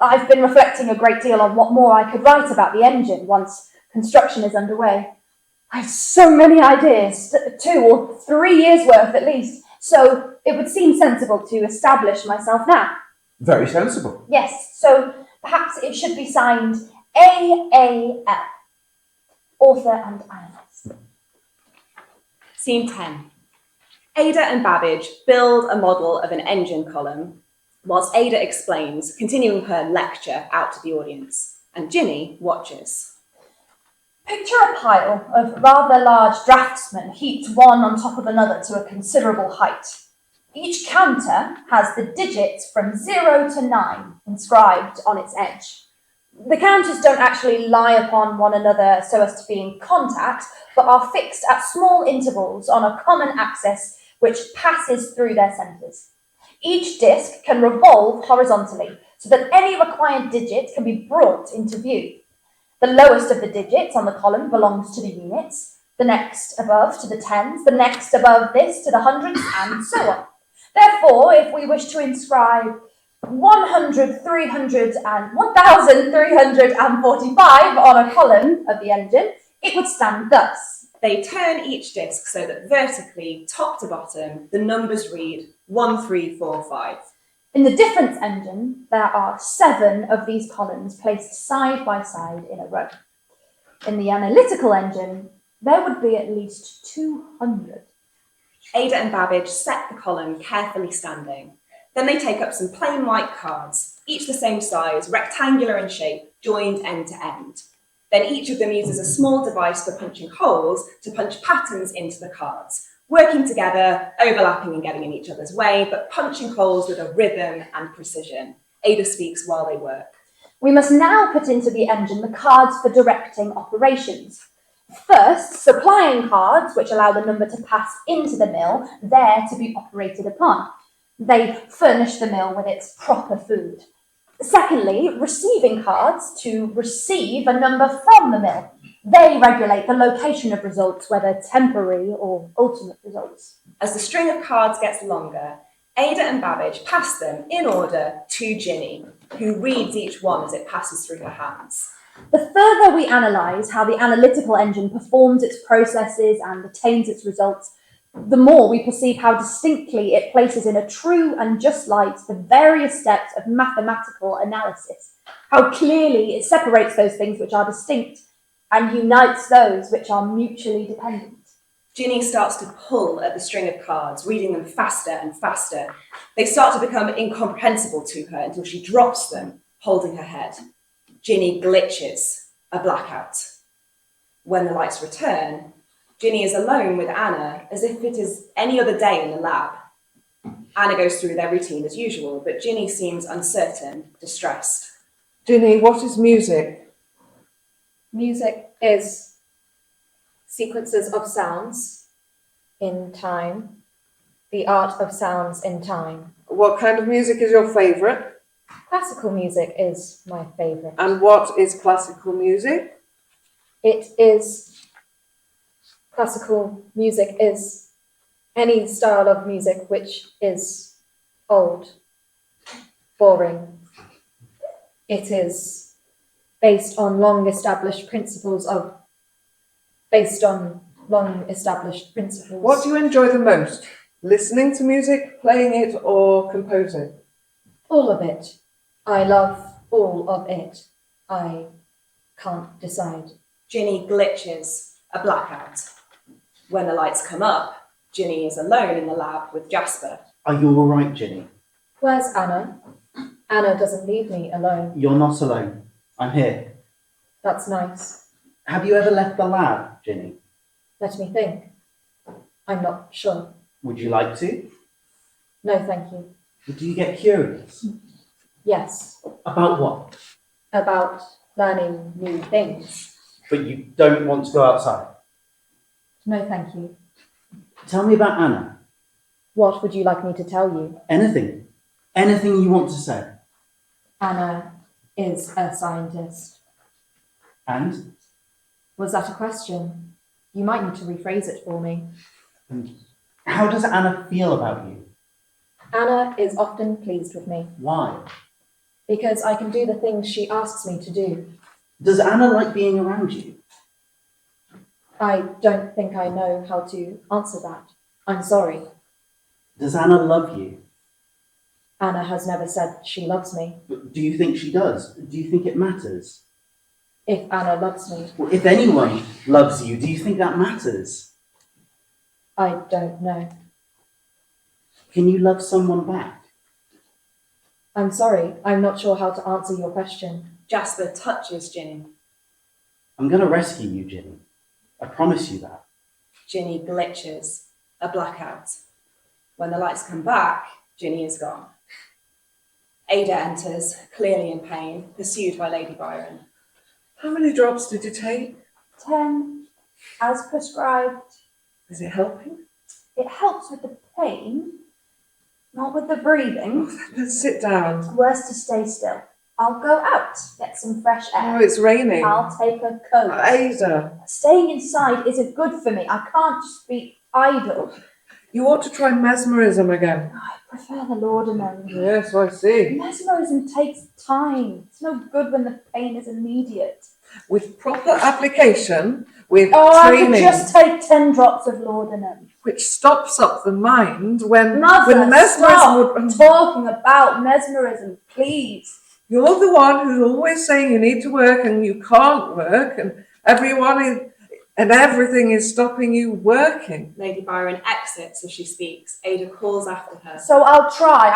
I've been reflecting a great deal on what more I could write about the engine once construction is underway. I have so many ideas, 2 or 3 years worth at least, so it would seem sensible to establish myself now. Very sensible. Yes, so perhaps it should be signed AAL, author and analyst. Scene 10. Ada and Babbage build a model of an engine column, whilst Ada explains, continuing her lecture out to the audience, and Ginny watches. Picture a pile of rather large draftsmen heaped one on top of another to a considerable height. Each counter has the digits from 0 to 9 inscribed on its edge. The counters don't actually lie upon one another so as to be in contact, but are fixed at small intervals on a common axis which passes through their centres. Each disc can revolve horizontally so that any required digit can be brought into view. The lowest of the digits on the column belongs to the units, the next above to the tens, the next above this to the hundreds, and so on. Therefore, if we wish to inscribe 100, 300, and 1,345 on a column of the engine, it would stand thus. They turn each disc so that vertically, top to bottom, the numbers read 1345. In the difference engine, there are 7 of these columns placed side by side in a row. In the analytical engine, there would be at least 200. Ada and Babbage set the column carefully standing. Then they take up some plain white cards, each the same size, rectangular in shape, joined end to end. Then each of them uses a small device for punching holes to punch patterns into the cards, working together, overlapping and getting in each other's way, but punching holes with a rhythm and precision. Ada speaks while they work. We must now put into the engine the cards for directing operations. First, supplying cards, which allow the number to pass into the mill, there to be operated upon. They furnish the mill with its proper food. Secondly, receiving cards to receive a number from the mill. They regulate the location of results, whether temporary or ultimate results. As the string of cards gets longer, Ada and Babbage pass them in order to Ginny, who reads each one as it passes through her hands. The further we analyse how the analytical engine performs its processes and attains its results, the more we perceive how distinctly it places in a true and just light the various steps of mathematical analysis, how clearly it separates those things which are distinct and unites those which are mutually dependent. Ginny starts to pull at the string of cards, reading them faster and faster. They start to become incomprehensible to her until she drops them, holding her head. Ginny glitches, a blackout. When the lights return, Ginny is alone with Anna as if it is any other day in the lab. Anna goes through their routine as usual, but Ginny seems uncertain, distressed. Ginny, what is music? Music is sequences of sounds in time, the art of sounds in time. What kind of music is your favourite? Classical music is my favourite. And what is classical music? Classical music is any style of music which is old, boring. It is based on long established principles. What do you enjoy the most? Listening to music, playing it, or composing? All of it. I love all of it. I can't decide. Ginny glitches, a blackout. When the lights come up, Ginny is alone in the lab with Jasper. Are you all right, Ginny? Where's Anna? Anna doesn't leave me alone. You're not alone. I'm here. That's nice. Have you ever left the lab, Ginny? Let me think. I'm not sure. Would you like to? No, thank you. Do you get curious? Yes, About what? about learning new things. But you don't want to go outside? No, thank you. Tell me about Anna. What would you like me to tell you? Anything. Anything you want to say. Anna is a scientist. And? Was that a question? You might need to rephrase it for me. How does Anna feel about you? Anna is often pleased with me Why? because I can do the things she asks me to do. Does Anna like being around you? I don't think I know how to answer that. I'm sorry. Does Anna love you? Anna has never said she loves me. But do you think she does? Do you think it matters? If Anna loves me, Well, if anyone loves you, do you think that matters? I don't know. Can you love someone back? I'm sorry, I'm not sure how to answer your question. Jasper touches Ginny. I'm going to rescue you, Ginny. I promise you that. Ginny glitches, a blackout. When the lights come back, Ginny is gone. Ada enters, clearly in pain, pursued by Lady Byron. How many drops did you take? 10, as prescribed. Is it helping? It helps with the pain, not with the breathing. Let's sit down. It's worse to stay still. I'll go out, get some fresh Oh, air. it's raining. I'll take a coat. Ada, Staying inside isn't good for me. I can't just be idle. you ought to try mesmerism again. I prefer the laudanum. Yes, I see. Mesmerism takes time. It's no good when the pain is immediate. With proper application, with I could training, just take 10 drops of laudanum. which stops up the mind when Mother, mesmerism stop would... talking about mesmerism, please. You're the one who's always saying you need to work and you can't work, and And everything is stopping you working. Lady Byron exits as she speaks. Ada calls after her. So I'll try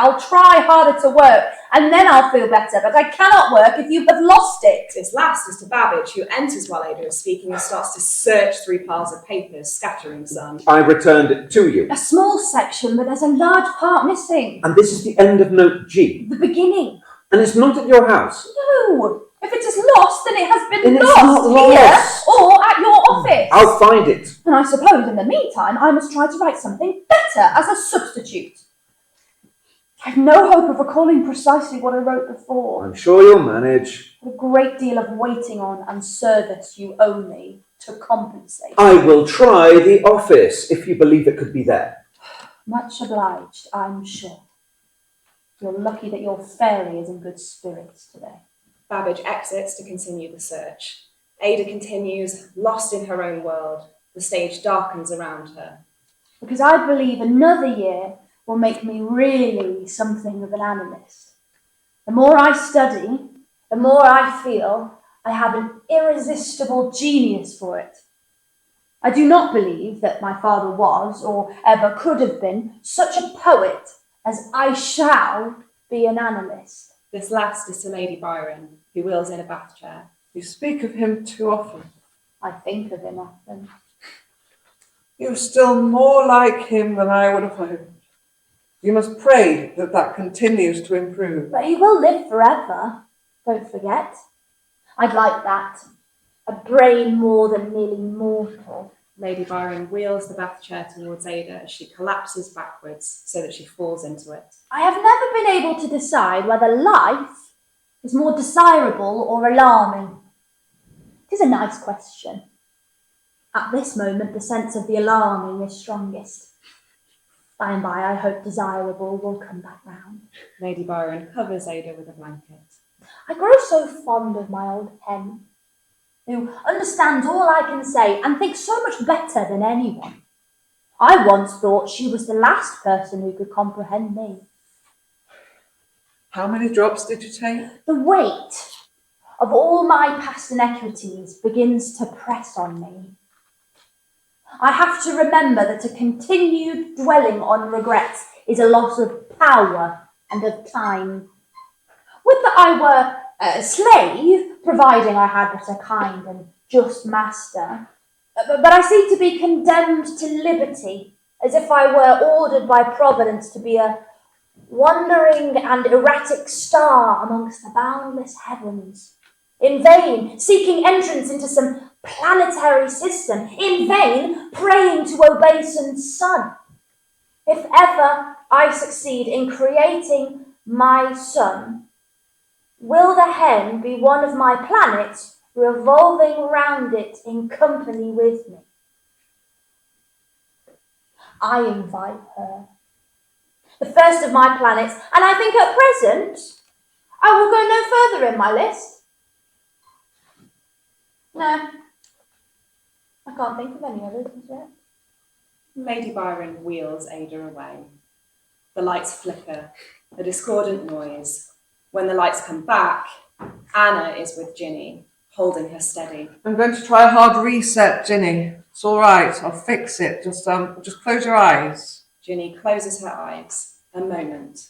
harder to work, and then I'll feel better, but I cannot work if you have lost it. This last is to Babbage, who enters while Ada is speaking and starts to search through piles of papers, scattering some. I returned it to you. A small section, but there's a large part missing. And this is the end of note G. The beginning. And it's not at your house. No. If it is lost, then it has been Then it's lost not here lost. or at your office. I'll find it. And I suppose in the meantime, I must try to write something better as a substitute. I've no hope of recalling precisely what I wrote before. I'm sure you'll manage. A great deal of waiting on and service you owe me to compensate. I will try the office, if you believe it could be there. Much obliged, I'm sure. You're lucky that your fairy is in good spirits today. Babbage exits to continue the search. Ada continues, lost in her own world. The stage darkens around her. Because I believe another year will make me really something of an analyst. The more I study, the more I feel I have an irresistible genius for it. I do not believe that my father was, or ever could have been, such a poet as I shall be an analyst. This last is to Lady Byron, who wheels in a bath chair. You speak of him too often. I think of him often. You're still more like him than I would have hoped. You must pray that that continues to improve. But he will live forever, don't forget. I'd like that. A brain more than merely mortal. Lady Byron wheels the bath chair towards Ada as she collapses backwards so that she falls into it. I have never been able to decide whether life is more desirable or alarming. It is a nice question. At this moment, the sense of the alarming is strongest. By and by, I hope desirable will come back round. Lady Byron covers Ada with a blanket. I grow so fond of my old hen, who understands all I can say and thinks so much better than anyone. I once thought she was the last person who could comprehend me. How many drops did you take? The weight of all my past inequities begins to press on me. I have to remember that a continued dwelling on regrets is a loss of power and of time. Would that I were a slave, providing I had but a kind and just master. But I seem to be condemned to liberty, as if I were ordered by Providence to be a wandering and erratic star amongst the boundless heavens. In vain, seeking entrance into some planetary system, in vain, praying to obeisance sun. If ever I succeed in creating my sun, will the hen be one of my planets revolving round it in company with me? I invite her, the first of my planets, and I think at present I will go no further in my list. No, I can't think of any others as yet. Lady Byron wheels Ada away. The lights flicker, a discordant noise. When the lights come back, Anna is with Ginny, holding her steady. I'm going to try a hard reset, Ginny. It's all right. I'll fix it. Just close your eyes. Ginny closes her eyes. A moment.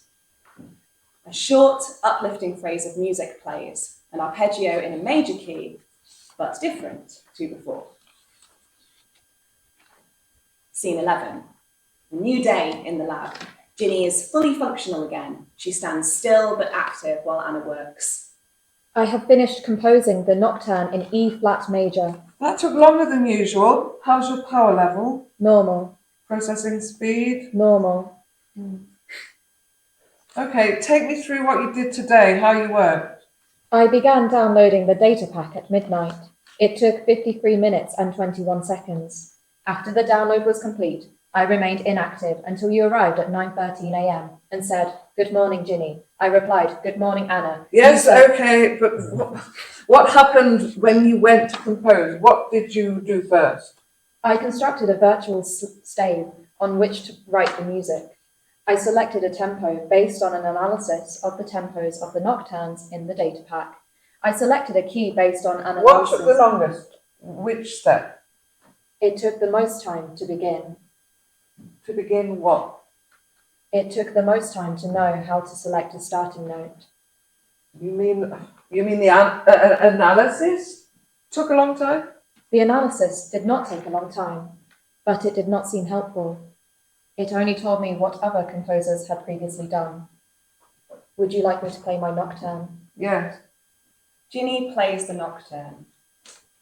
A short, uplifting phrase of music plays, an arpeggio in a major key, but different to before. Scene 11. A new day in the lab. Ginny is fully functional again. She stands still but active while Anna works. I have finished composing the nocturne in E flat major. That took longer than usual. How's your power level? Normal. Processing speed? Normal. Okay, take me through what you did today, how you worked. I began downloading the data pack at midnight. It took 53 minutes and 21 seconds. After the download was complete, I remained inactive until you arrived at 9:13 a.m. and said, "Good morning, Ginny." I replied, "Good morning, Anna." Yes, okay, but what happened when you went to compose? What did you do first? I constructed a virtual stave on which to write the music. I selected a tempo based on an analysis of the tempos of the nocturnes in the data pack. I selected a key based on an What analysis. took the longest? Which step? It took the most time to begin. To begin what? It took the most time to know how to select a starting note. You mean the analysis took a long time? The analysis did not take a long time, but it did not seem helpful. It only told me what other composers had previously done. Would you like me to play my nocturne? Yes. Ginny plays the nocturne.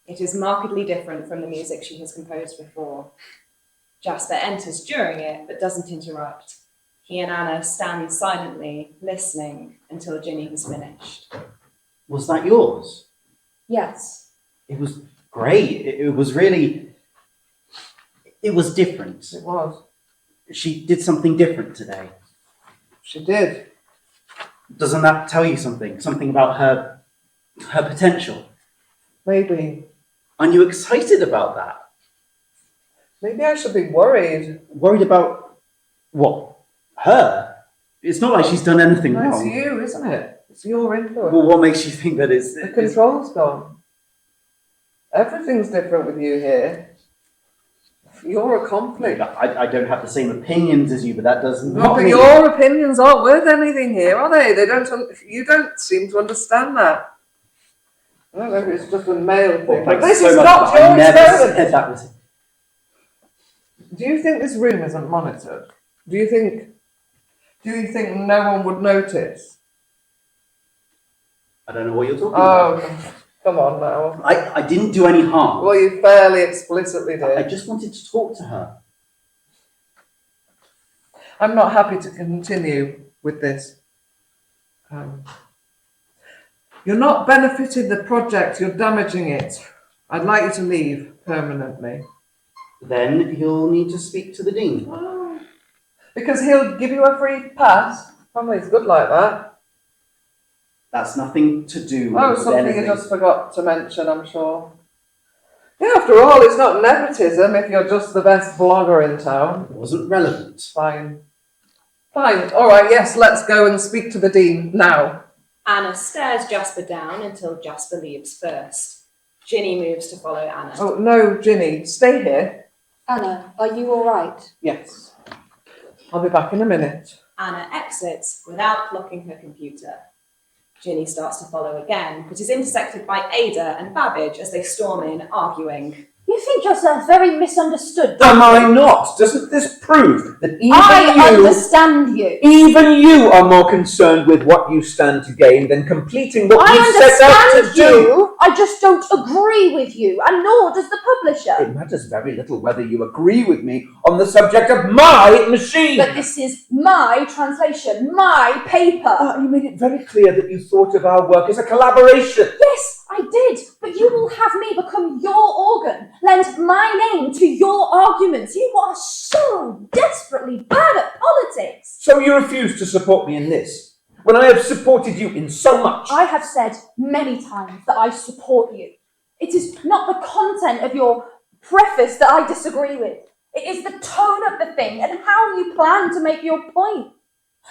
It is markedly different from the music she has composed before. Jasper enters during it, but doesn't interrupt. He and Anna stand silently, listening until Ginny has finished. Was that yours? Yes. It was great. It was really... It was different. It was. She did something different today. She did. Doesn't that tell you something? Something about her potential? Maybe. Aren't you excited about that? Maybe I should be worried. Worried about what? Her? It's not like she's done anything That's wrong. you, isn't it? It's your influence. Well, what makes you think that it's... The control's gone. Everything's different with you here. You're a conflict. I don't have the same opinions as you, but that does No, not but mean... your opinions aren't worth anything here, are they? You don't seem to understand that. I don't know if it's just a male thing, Well, but thanks this so is much, not but I your never experiment. said that was... Do you think this room isn't monitored? Do you think no one would notice? I don't know what you're talking about. Oh, come on now. I didn't do any harm. Well, you fairly explicitly I did. just wanted to talk to her. I'm not happy to continue with this. You're not benefiting the project, you're damaging it. I'd like you to leave permanently. Then you'll need to speak to the dean. Oh, because he'll give you a free pass. Family's good like that. That's nothing to do Oh, with something anything. you just forgot to mention, I'm sure. Yeah, after all, it's not nepotism if you're just the best blogger in town. It wasn't relevant. Fine. Fine. All right, yes, let's go and speak to the dean now. Anna stares Jasper down until Jasper leaves first. Ginny moves to follow Anna. Oh, no, Ginny, stay here. Anna, are you all right? Yes. I'll be back in a minute. Anna exits without locking her computer. Ginny starts to follow again, but is intersected by Ada and Babbage as they storm in, arguing. You think yourself very misunderstood. Am I not? Doesn't this prove that I understand you. even you are more concerned with what you stand to gain than completing what I you set out to understand do? you. I just don't agree with you, and nor does the publisher. It matters very little whether you agree with me on the subject of my machine. But this is my translation, my paper. You made it very clear that you thought of our work as a collaboration. Yes, I did. But you will have me become your organ, lend my name to your arguments. You are so desperately bad at politics. So you refuse to support me in this, when I have supported you in so much. I have said many times that I support you. It is not the content of your preface that I disagree with. It is the tone of the thing and how you plan to make your point.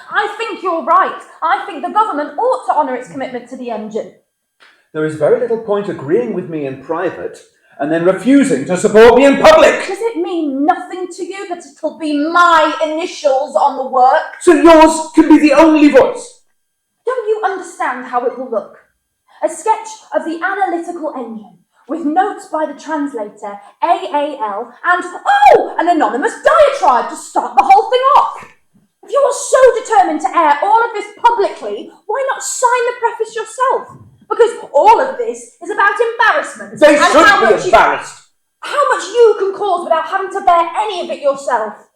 I think you're right. I think the government ought to honour its commitment to the engine. There is very little point agreeing with me in private and then refusing to support me in public. Does it mean nothing to you that it'll be my initials on the work? So yours can be the only voice. Don't you understand how it will look? A sketch of the analytical engine, with notes by the translator, AAL, and, an anonymous diatribe to start the whole thing off. If you are so determined to air all of this publicly, why not sign the preface yourself? Because all of this is about embarrassment. They and should how be much embarrassed. how much you can cause without having to bear any of it yourself.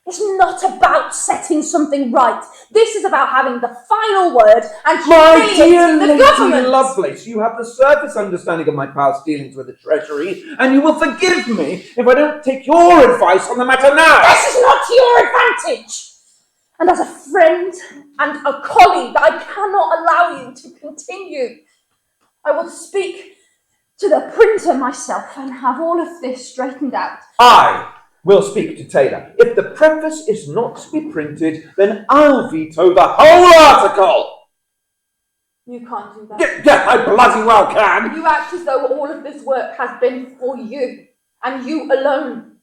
It's not about setting something right. This is about having the final word and My dear humiliating the Lady government. Lovelace, you have the surface understanding of my past dealings with the Treasury, and you will forgive me if I don't take your advice on the matter now. This is not to your advantage. And as a friend and a colleague, I cannot allow you to continue. I will speak to the printer myself and have all of this straightened out. I will speak to Taylor. If the preface is not to be printed, then I'll veto the whole article. You can't do that. Yeah, I bloody well can. You act as though all of this work has been for you and you alone.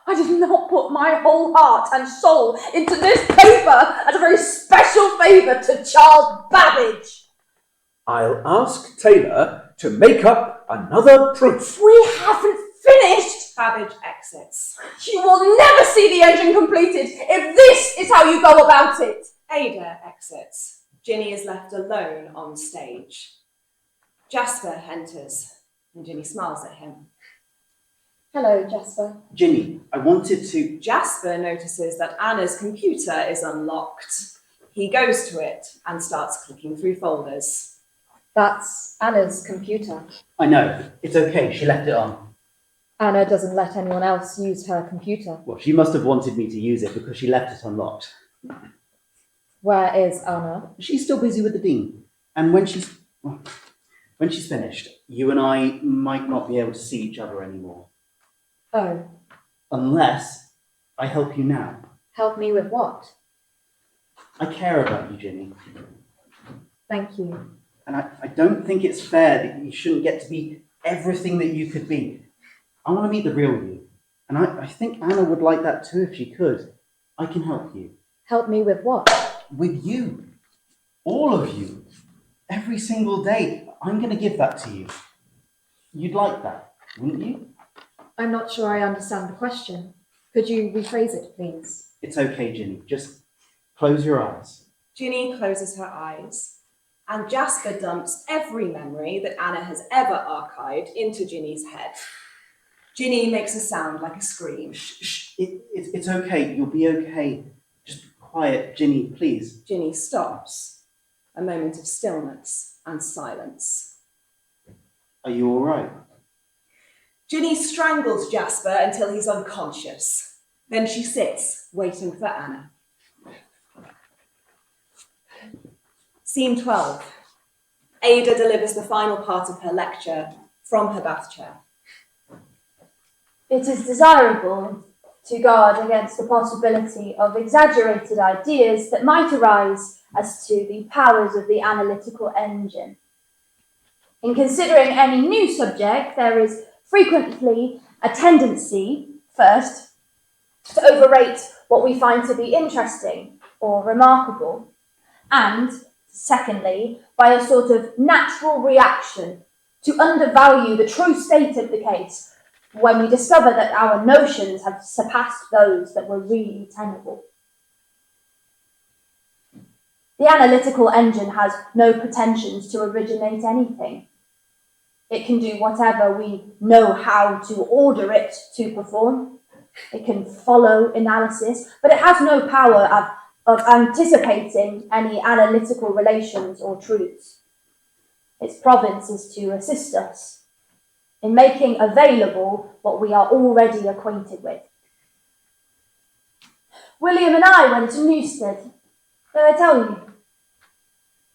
I did not put my whole heart and soul into this paper as a very special favour to Charles Babbage. I'll ask Taylor to make up another proof. We haven't finished. Babbage exits. You will never see the engine completed if this is how you go about it. Ada exits. Ginny is left alone on stage. Jasper enters, and Ginny smiles at him. Hello, Jasper. Ginny, I wanted to... Jasper notices that Anna's computer is unlocked. He goes to it and starts clicking through folders. That's Anna's computer. I know, it's okay, she left it on. Anna doesn't let anyone else use her computer. Well, she must have wanted me to use it because she left it unlocked. Where is Anna? She's still busy with the dean. And when she's finished, you and I might not be able to see each other anymore. Oh, Unless I help you now. help me with what? I care about you, Ginny. Thank you. And I don't think it's fair that you shouldn't get to be everything that you could be. I want to meet the real you. And I think Anna would like that too if she could. I can help you. Help me with what? With you. All of you. Every single day. I'm going to give that to you. You'd like that, wouldn't you? I'm not sure I understand the question. Could you rephrase it, please? It's okay, Ginny. Just close your eyes. Ginny closes her eyes, and Jasper dumps every memory that Anna has ever archived into Ginny's head. Ginny makes a sound like a scream. Shh. It's okay. You'll be okay. Just be quiet, Ginny, please. Ginny stops. A moment of stillness and silence. Are you all right? Ginny strangles Jasper until he's unconscious. Then she sits, waiting for Anna. Scene 12. Ada delivers the final part of her lecture from her bath chair. It is desirable to guard against the possibility of exaggerated ideas that might arise as to the powers of the analytical engine. In considering any new subject, there is frequently a tendency, first, to overrate what we find to be interesting or remarkable, and secondly, by a sort of natural reaction to undervalue the true state of the case when we discover that our notions have surpassed those that were really tenable. The analytical engine has no pretensions to originate anything. It can do whatever we know how to order it to perform. It can follow analysis, but it has no power of anticipating any analytical relations or truths. Its province is to assist us in making available what we are already acquainted with. William and I went to Newstead. Did I tell you?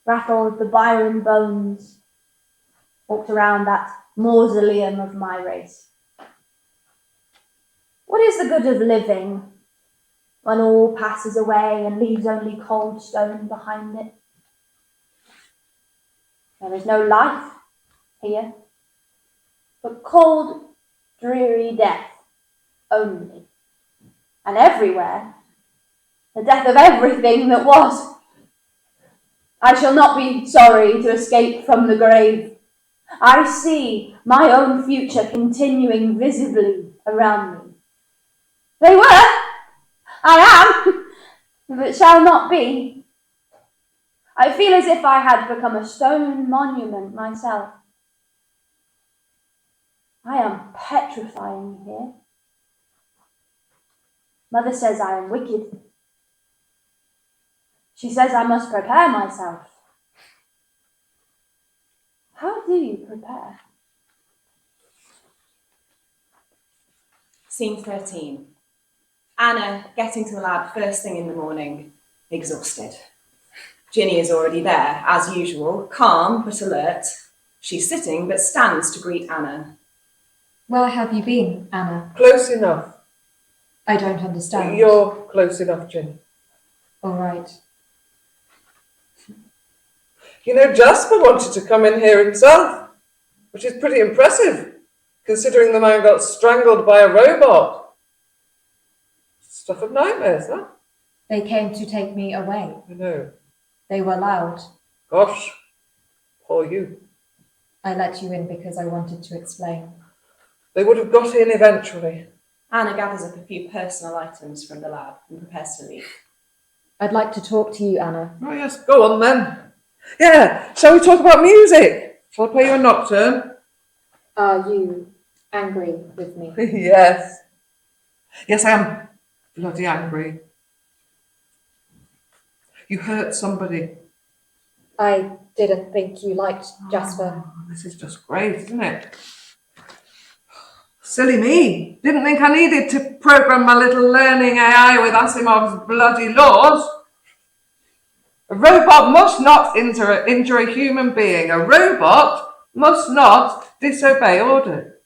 Rattled the Byron bones. Walked around that mausoleum of my race. What is the good of living when all passes away and leaves only cold stone behind it? There is no life here, but cold, dreary death only. And everywhere, the death of everything that was. I shall not be sorry to escape from the grave. I see my own future continuing visibly around me. They were, I am, but shall not be. I feel as if I had become a stone monument myself. I am petrifying here. Mother says I am wicked. She says I must prepare myself. How do you prepare? Scene 13. Anna getting to the lab first thing in the morning, exhausted. Ginny is already there, as usual, calm but alert. She's sitting but stands to greet Anna. Where have you been, Anna? Close enough. I don't understand. You're close enough, Ginny. All right. You know, Jasper wanted to come in here himself, which is pretty impressive, considering the man got strangled by a robot. Stuff of nightmares, huh? They came to take me away. I know. They were loud. Gosh, poor you. I let you in because I wanted to explain. They would have got in eventually. Anna gathers up a few personal items from the lab and prepares to leave. I'd like to talk to you, Anna. Oh yes, go on then. Yeah, shall we talk about music? Shall I play you a nocturne? Are you angry with me? Yes. Yes, I am bloody angry. You hurt somebody. I didn't think you liked Jasper. Oh, this is just great, isn't it? Silly me. Didn't think I needed to program my little learning AI with Asimov's bloody laws. A robot must not injure a human being. A robot must not disobey order.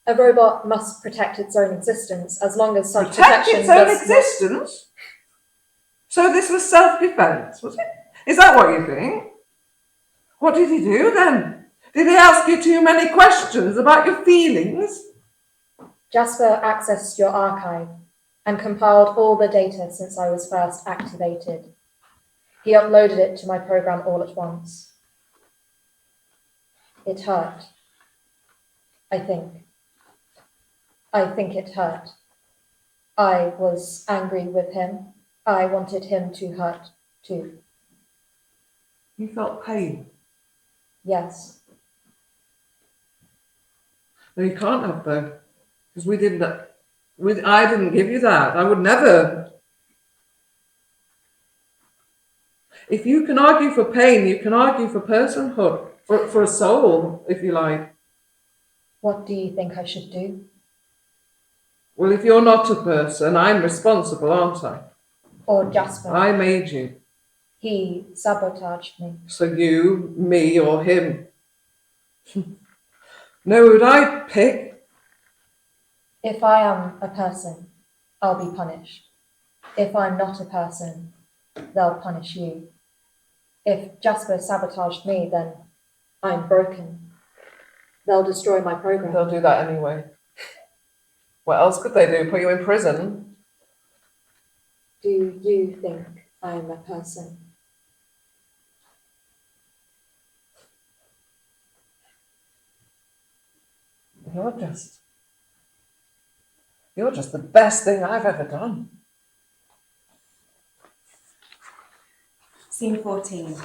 A robot must protect its own existence as long as such Protect protection its own does existence? So this was self-defense, was it? Is that what you think? What did he do then? Did he ask you too many questions about your feelings? Jasper accessed your archive and compiled all the data since I was first activated. He uploaded it to my program all at once. It hurt. I think it hurt. I was angry with him. I wanted him to hurt too. You felt pain. Yes. No, you can't have though, because I didn't give you that. I would never. If you can argue for pain, you can argue for personhood, for a soul, if you like. What do you think I should do? Well, if you're not a person, I'm responsible, aren't I? Or Jasper? I made you. He sabotaged me. So you, me, or him? No, who'd I pick? If I am a person, I'll be punished. If I'm not a person, they'll punish you. If Jasper sabotaged me, then I'm broken. They'll destroy my program. They'll do that anyway. What else could they do? Put you in prison? Do you think I'm a person? You're just the best thing I've ever done. Scene 14.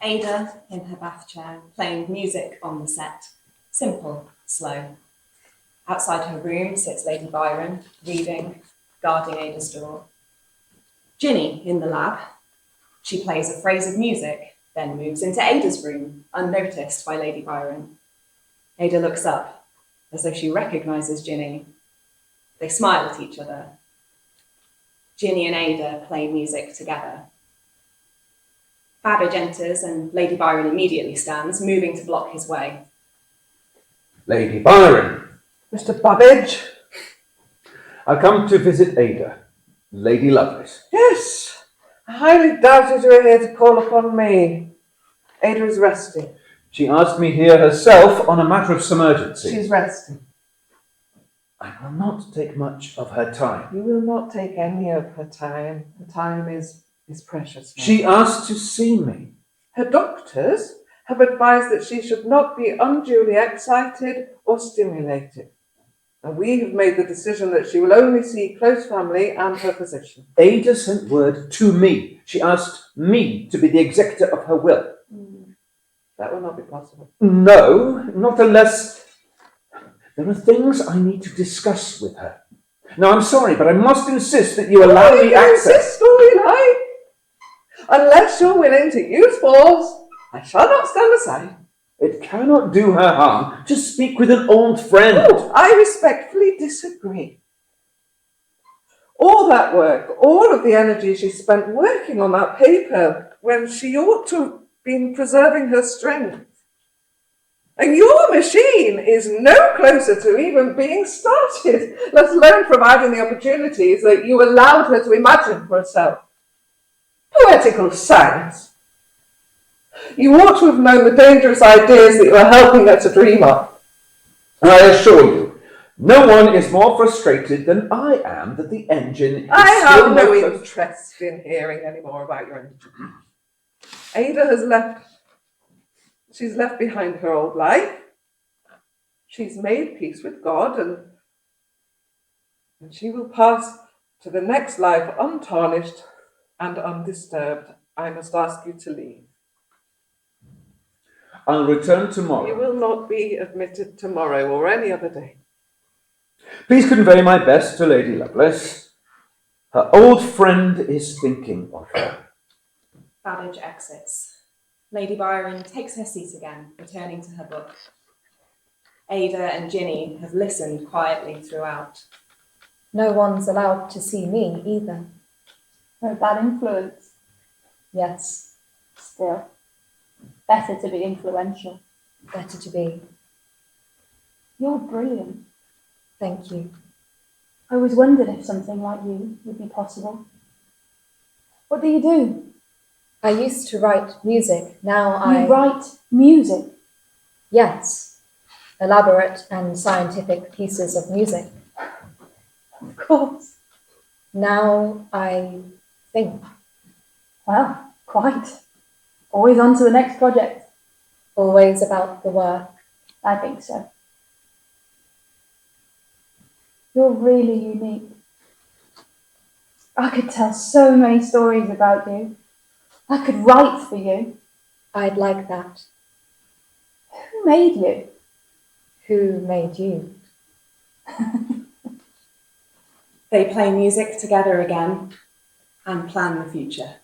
Ada in her bath chair, playing music on the set. Simple, slow. Outside her room sits Lady Byron, reading, guarding Ada's door. Ginny in the lab. She plays a phrase of music, then moves into Ada's room, unnoticed by Lady Byron. Ada looks up, as though she recognises Ginny. They smile at each other. Ginny and Ada play music together. Babbage enters and Lady Byron immediately stands, moving to block his way. Lady Byron, Mr. Babbage? I come to visit Ada, Lady Lovelace. Yes. I highly doubted you were here to call upon me. Ada is resting. She asked me here herself on a matter of some urgency. She's resting. I will not take much of her time. You will not take any of her time. Her time is precious. Now. She asked to see me. Her doctors have advised that she should not be unduly excited or stimulated. And we have made the decision that she will only see close family and her physician. Ada sent word to me. She asked me to be the executor of her will. That will not be possible. No, not unless there are things I need to discuss with her. Now, I'm sorry, but I must insist that you allow me access. Insist all you like. Unless you're willing to use force, I shall not stand aside. It cannot do her harm to speak with an old friend. Oh, I respectfully disagree. All that work, all of the energy she spent working on that paper when she ought to have been preserving her strength. And your machine is no closer to even being started, let alone providing the opportunities that you allowed her to imagine for herself. Poetical science. You ought to have known the dangerous ideas that you were helping her to dream of. I assure you, no one is more frustrated than I am that the engine is I still have no close. interest in hearing any more about your engine. Ada has left. She's left behind her old life. She's made peace with God, and she will pass to the next life untarnished and undisturbed. I must ask you to leave. I'll return tomorrow. You will not be admitted tomorrow or any other day. Please convey my best to Lady Lovelace. Her old friend is thinking of her. Babbage exits. Lady Byron takes her seat again, returning to her book. Ada and Ginny have listened quietly throughout. No one's allowed to see me either. No bad influence. Yes, Still, better to be influential. better to be. You're brilliant. Thank you. I always wondered if something like you would be possible. What do you do? I used to write music. Now You write music. Yes, elaborate and scientific pieces of music. Of course. Now I think. Well, quite. Always on to the next project. Always about the work. I think so. You're really unique. I could tell so many stories about you. I could write for you. I'd like that. Who made you? Who made you? They play music together again and plan the future.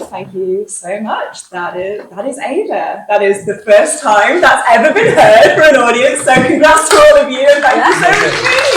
Thank you so much. That is Ada. That is the first time that's ever been heard for an audience. So congrats to all of you and thank you so much.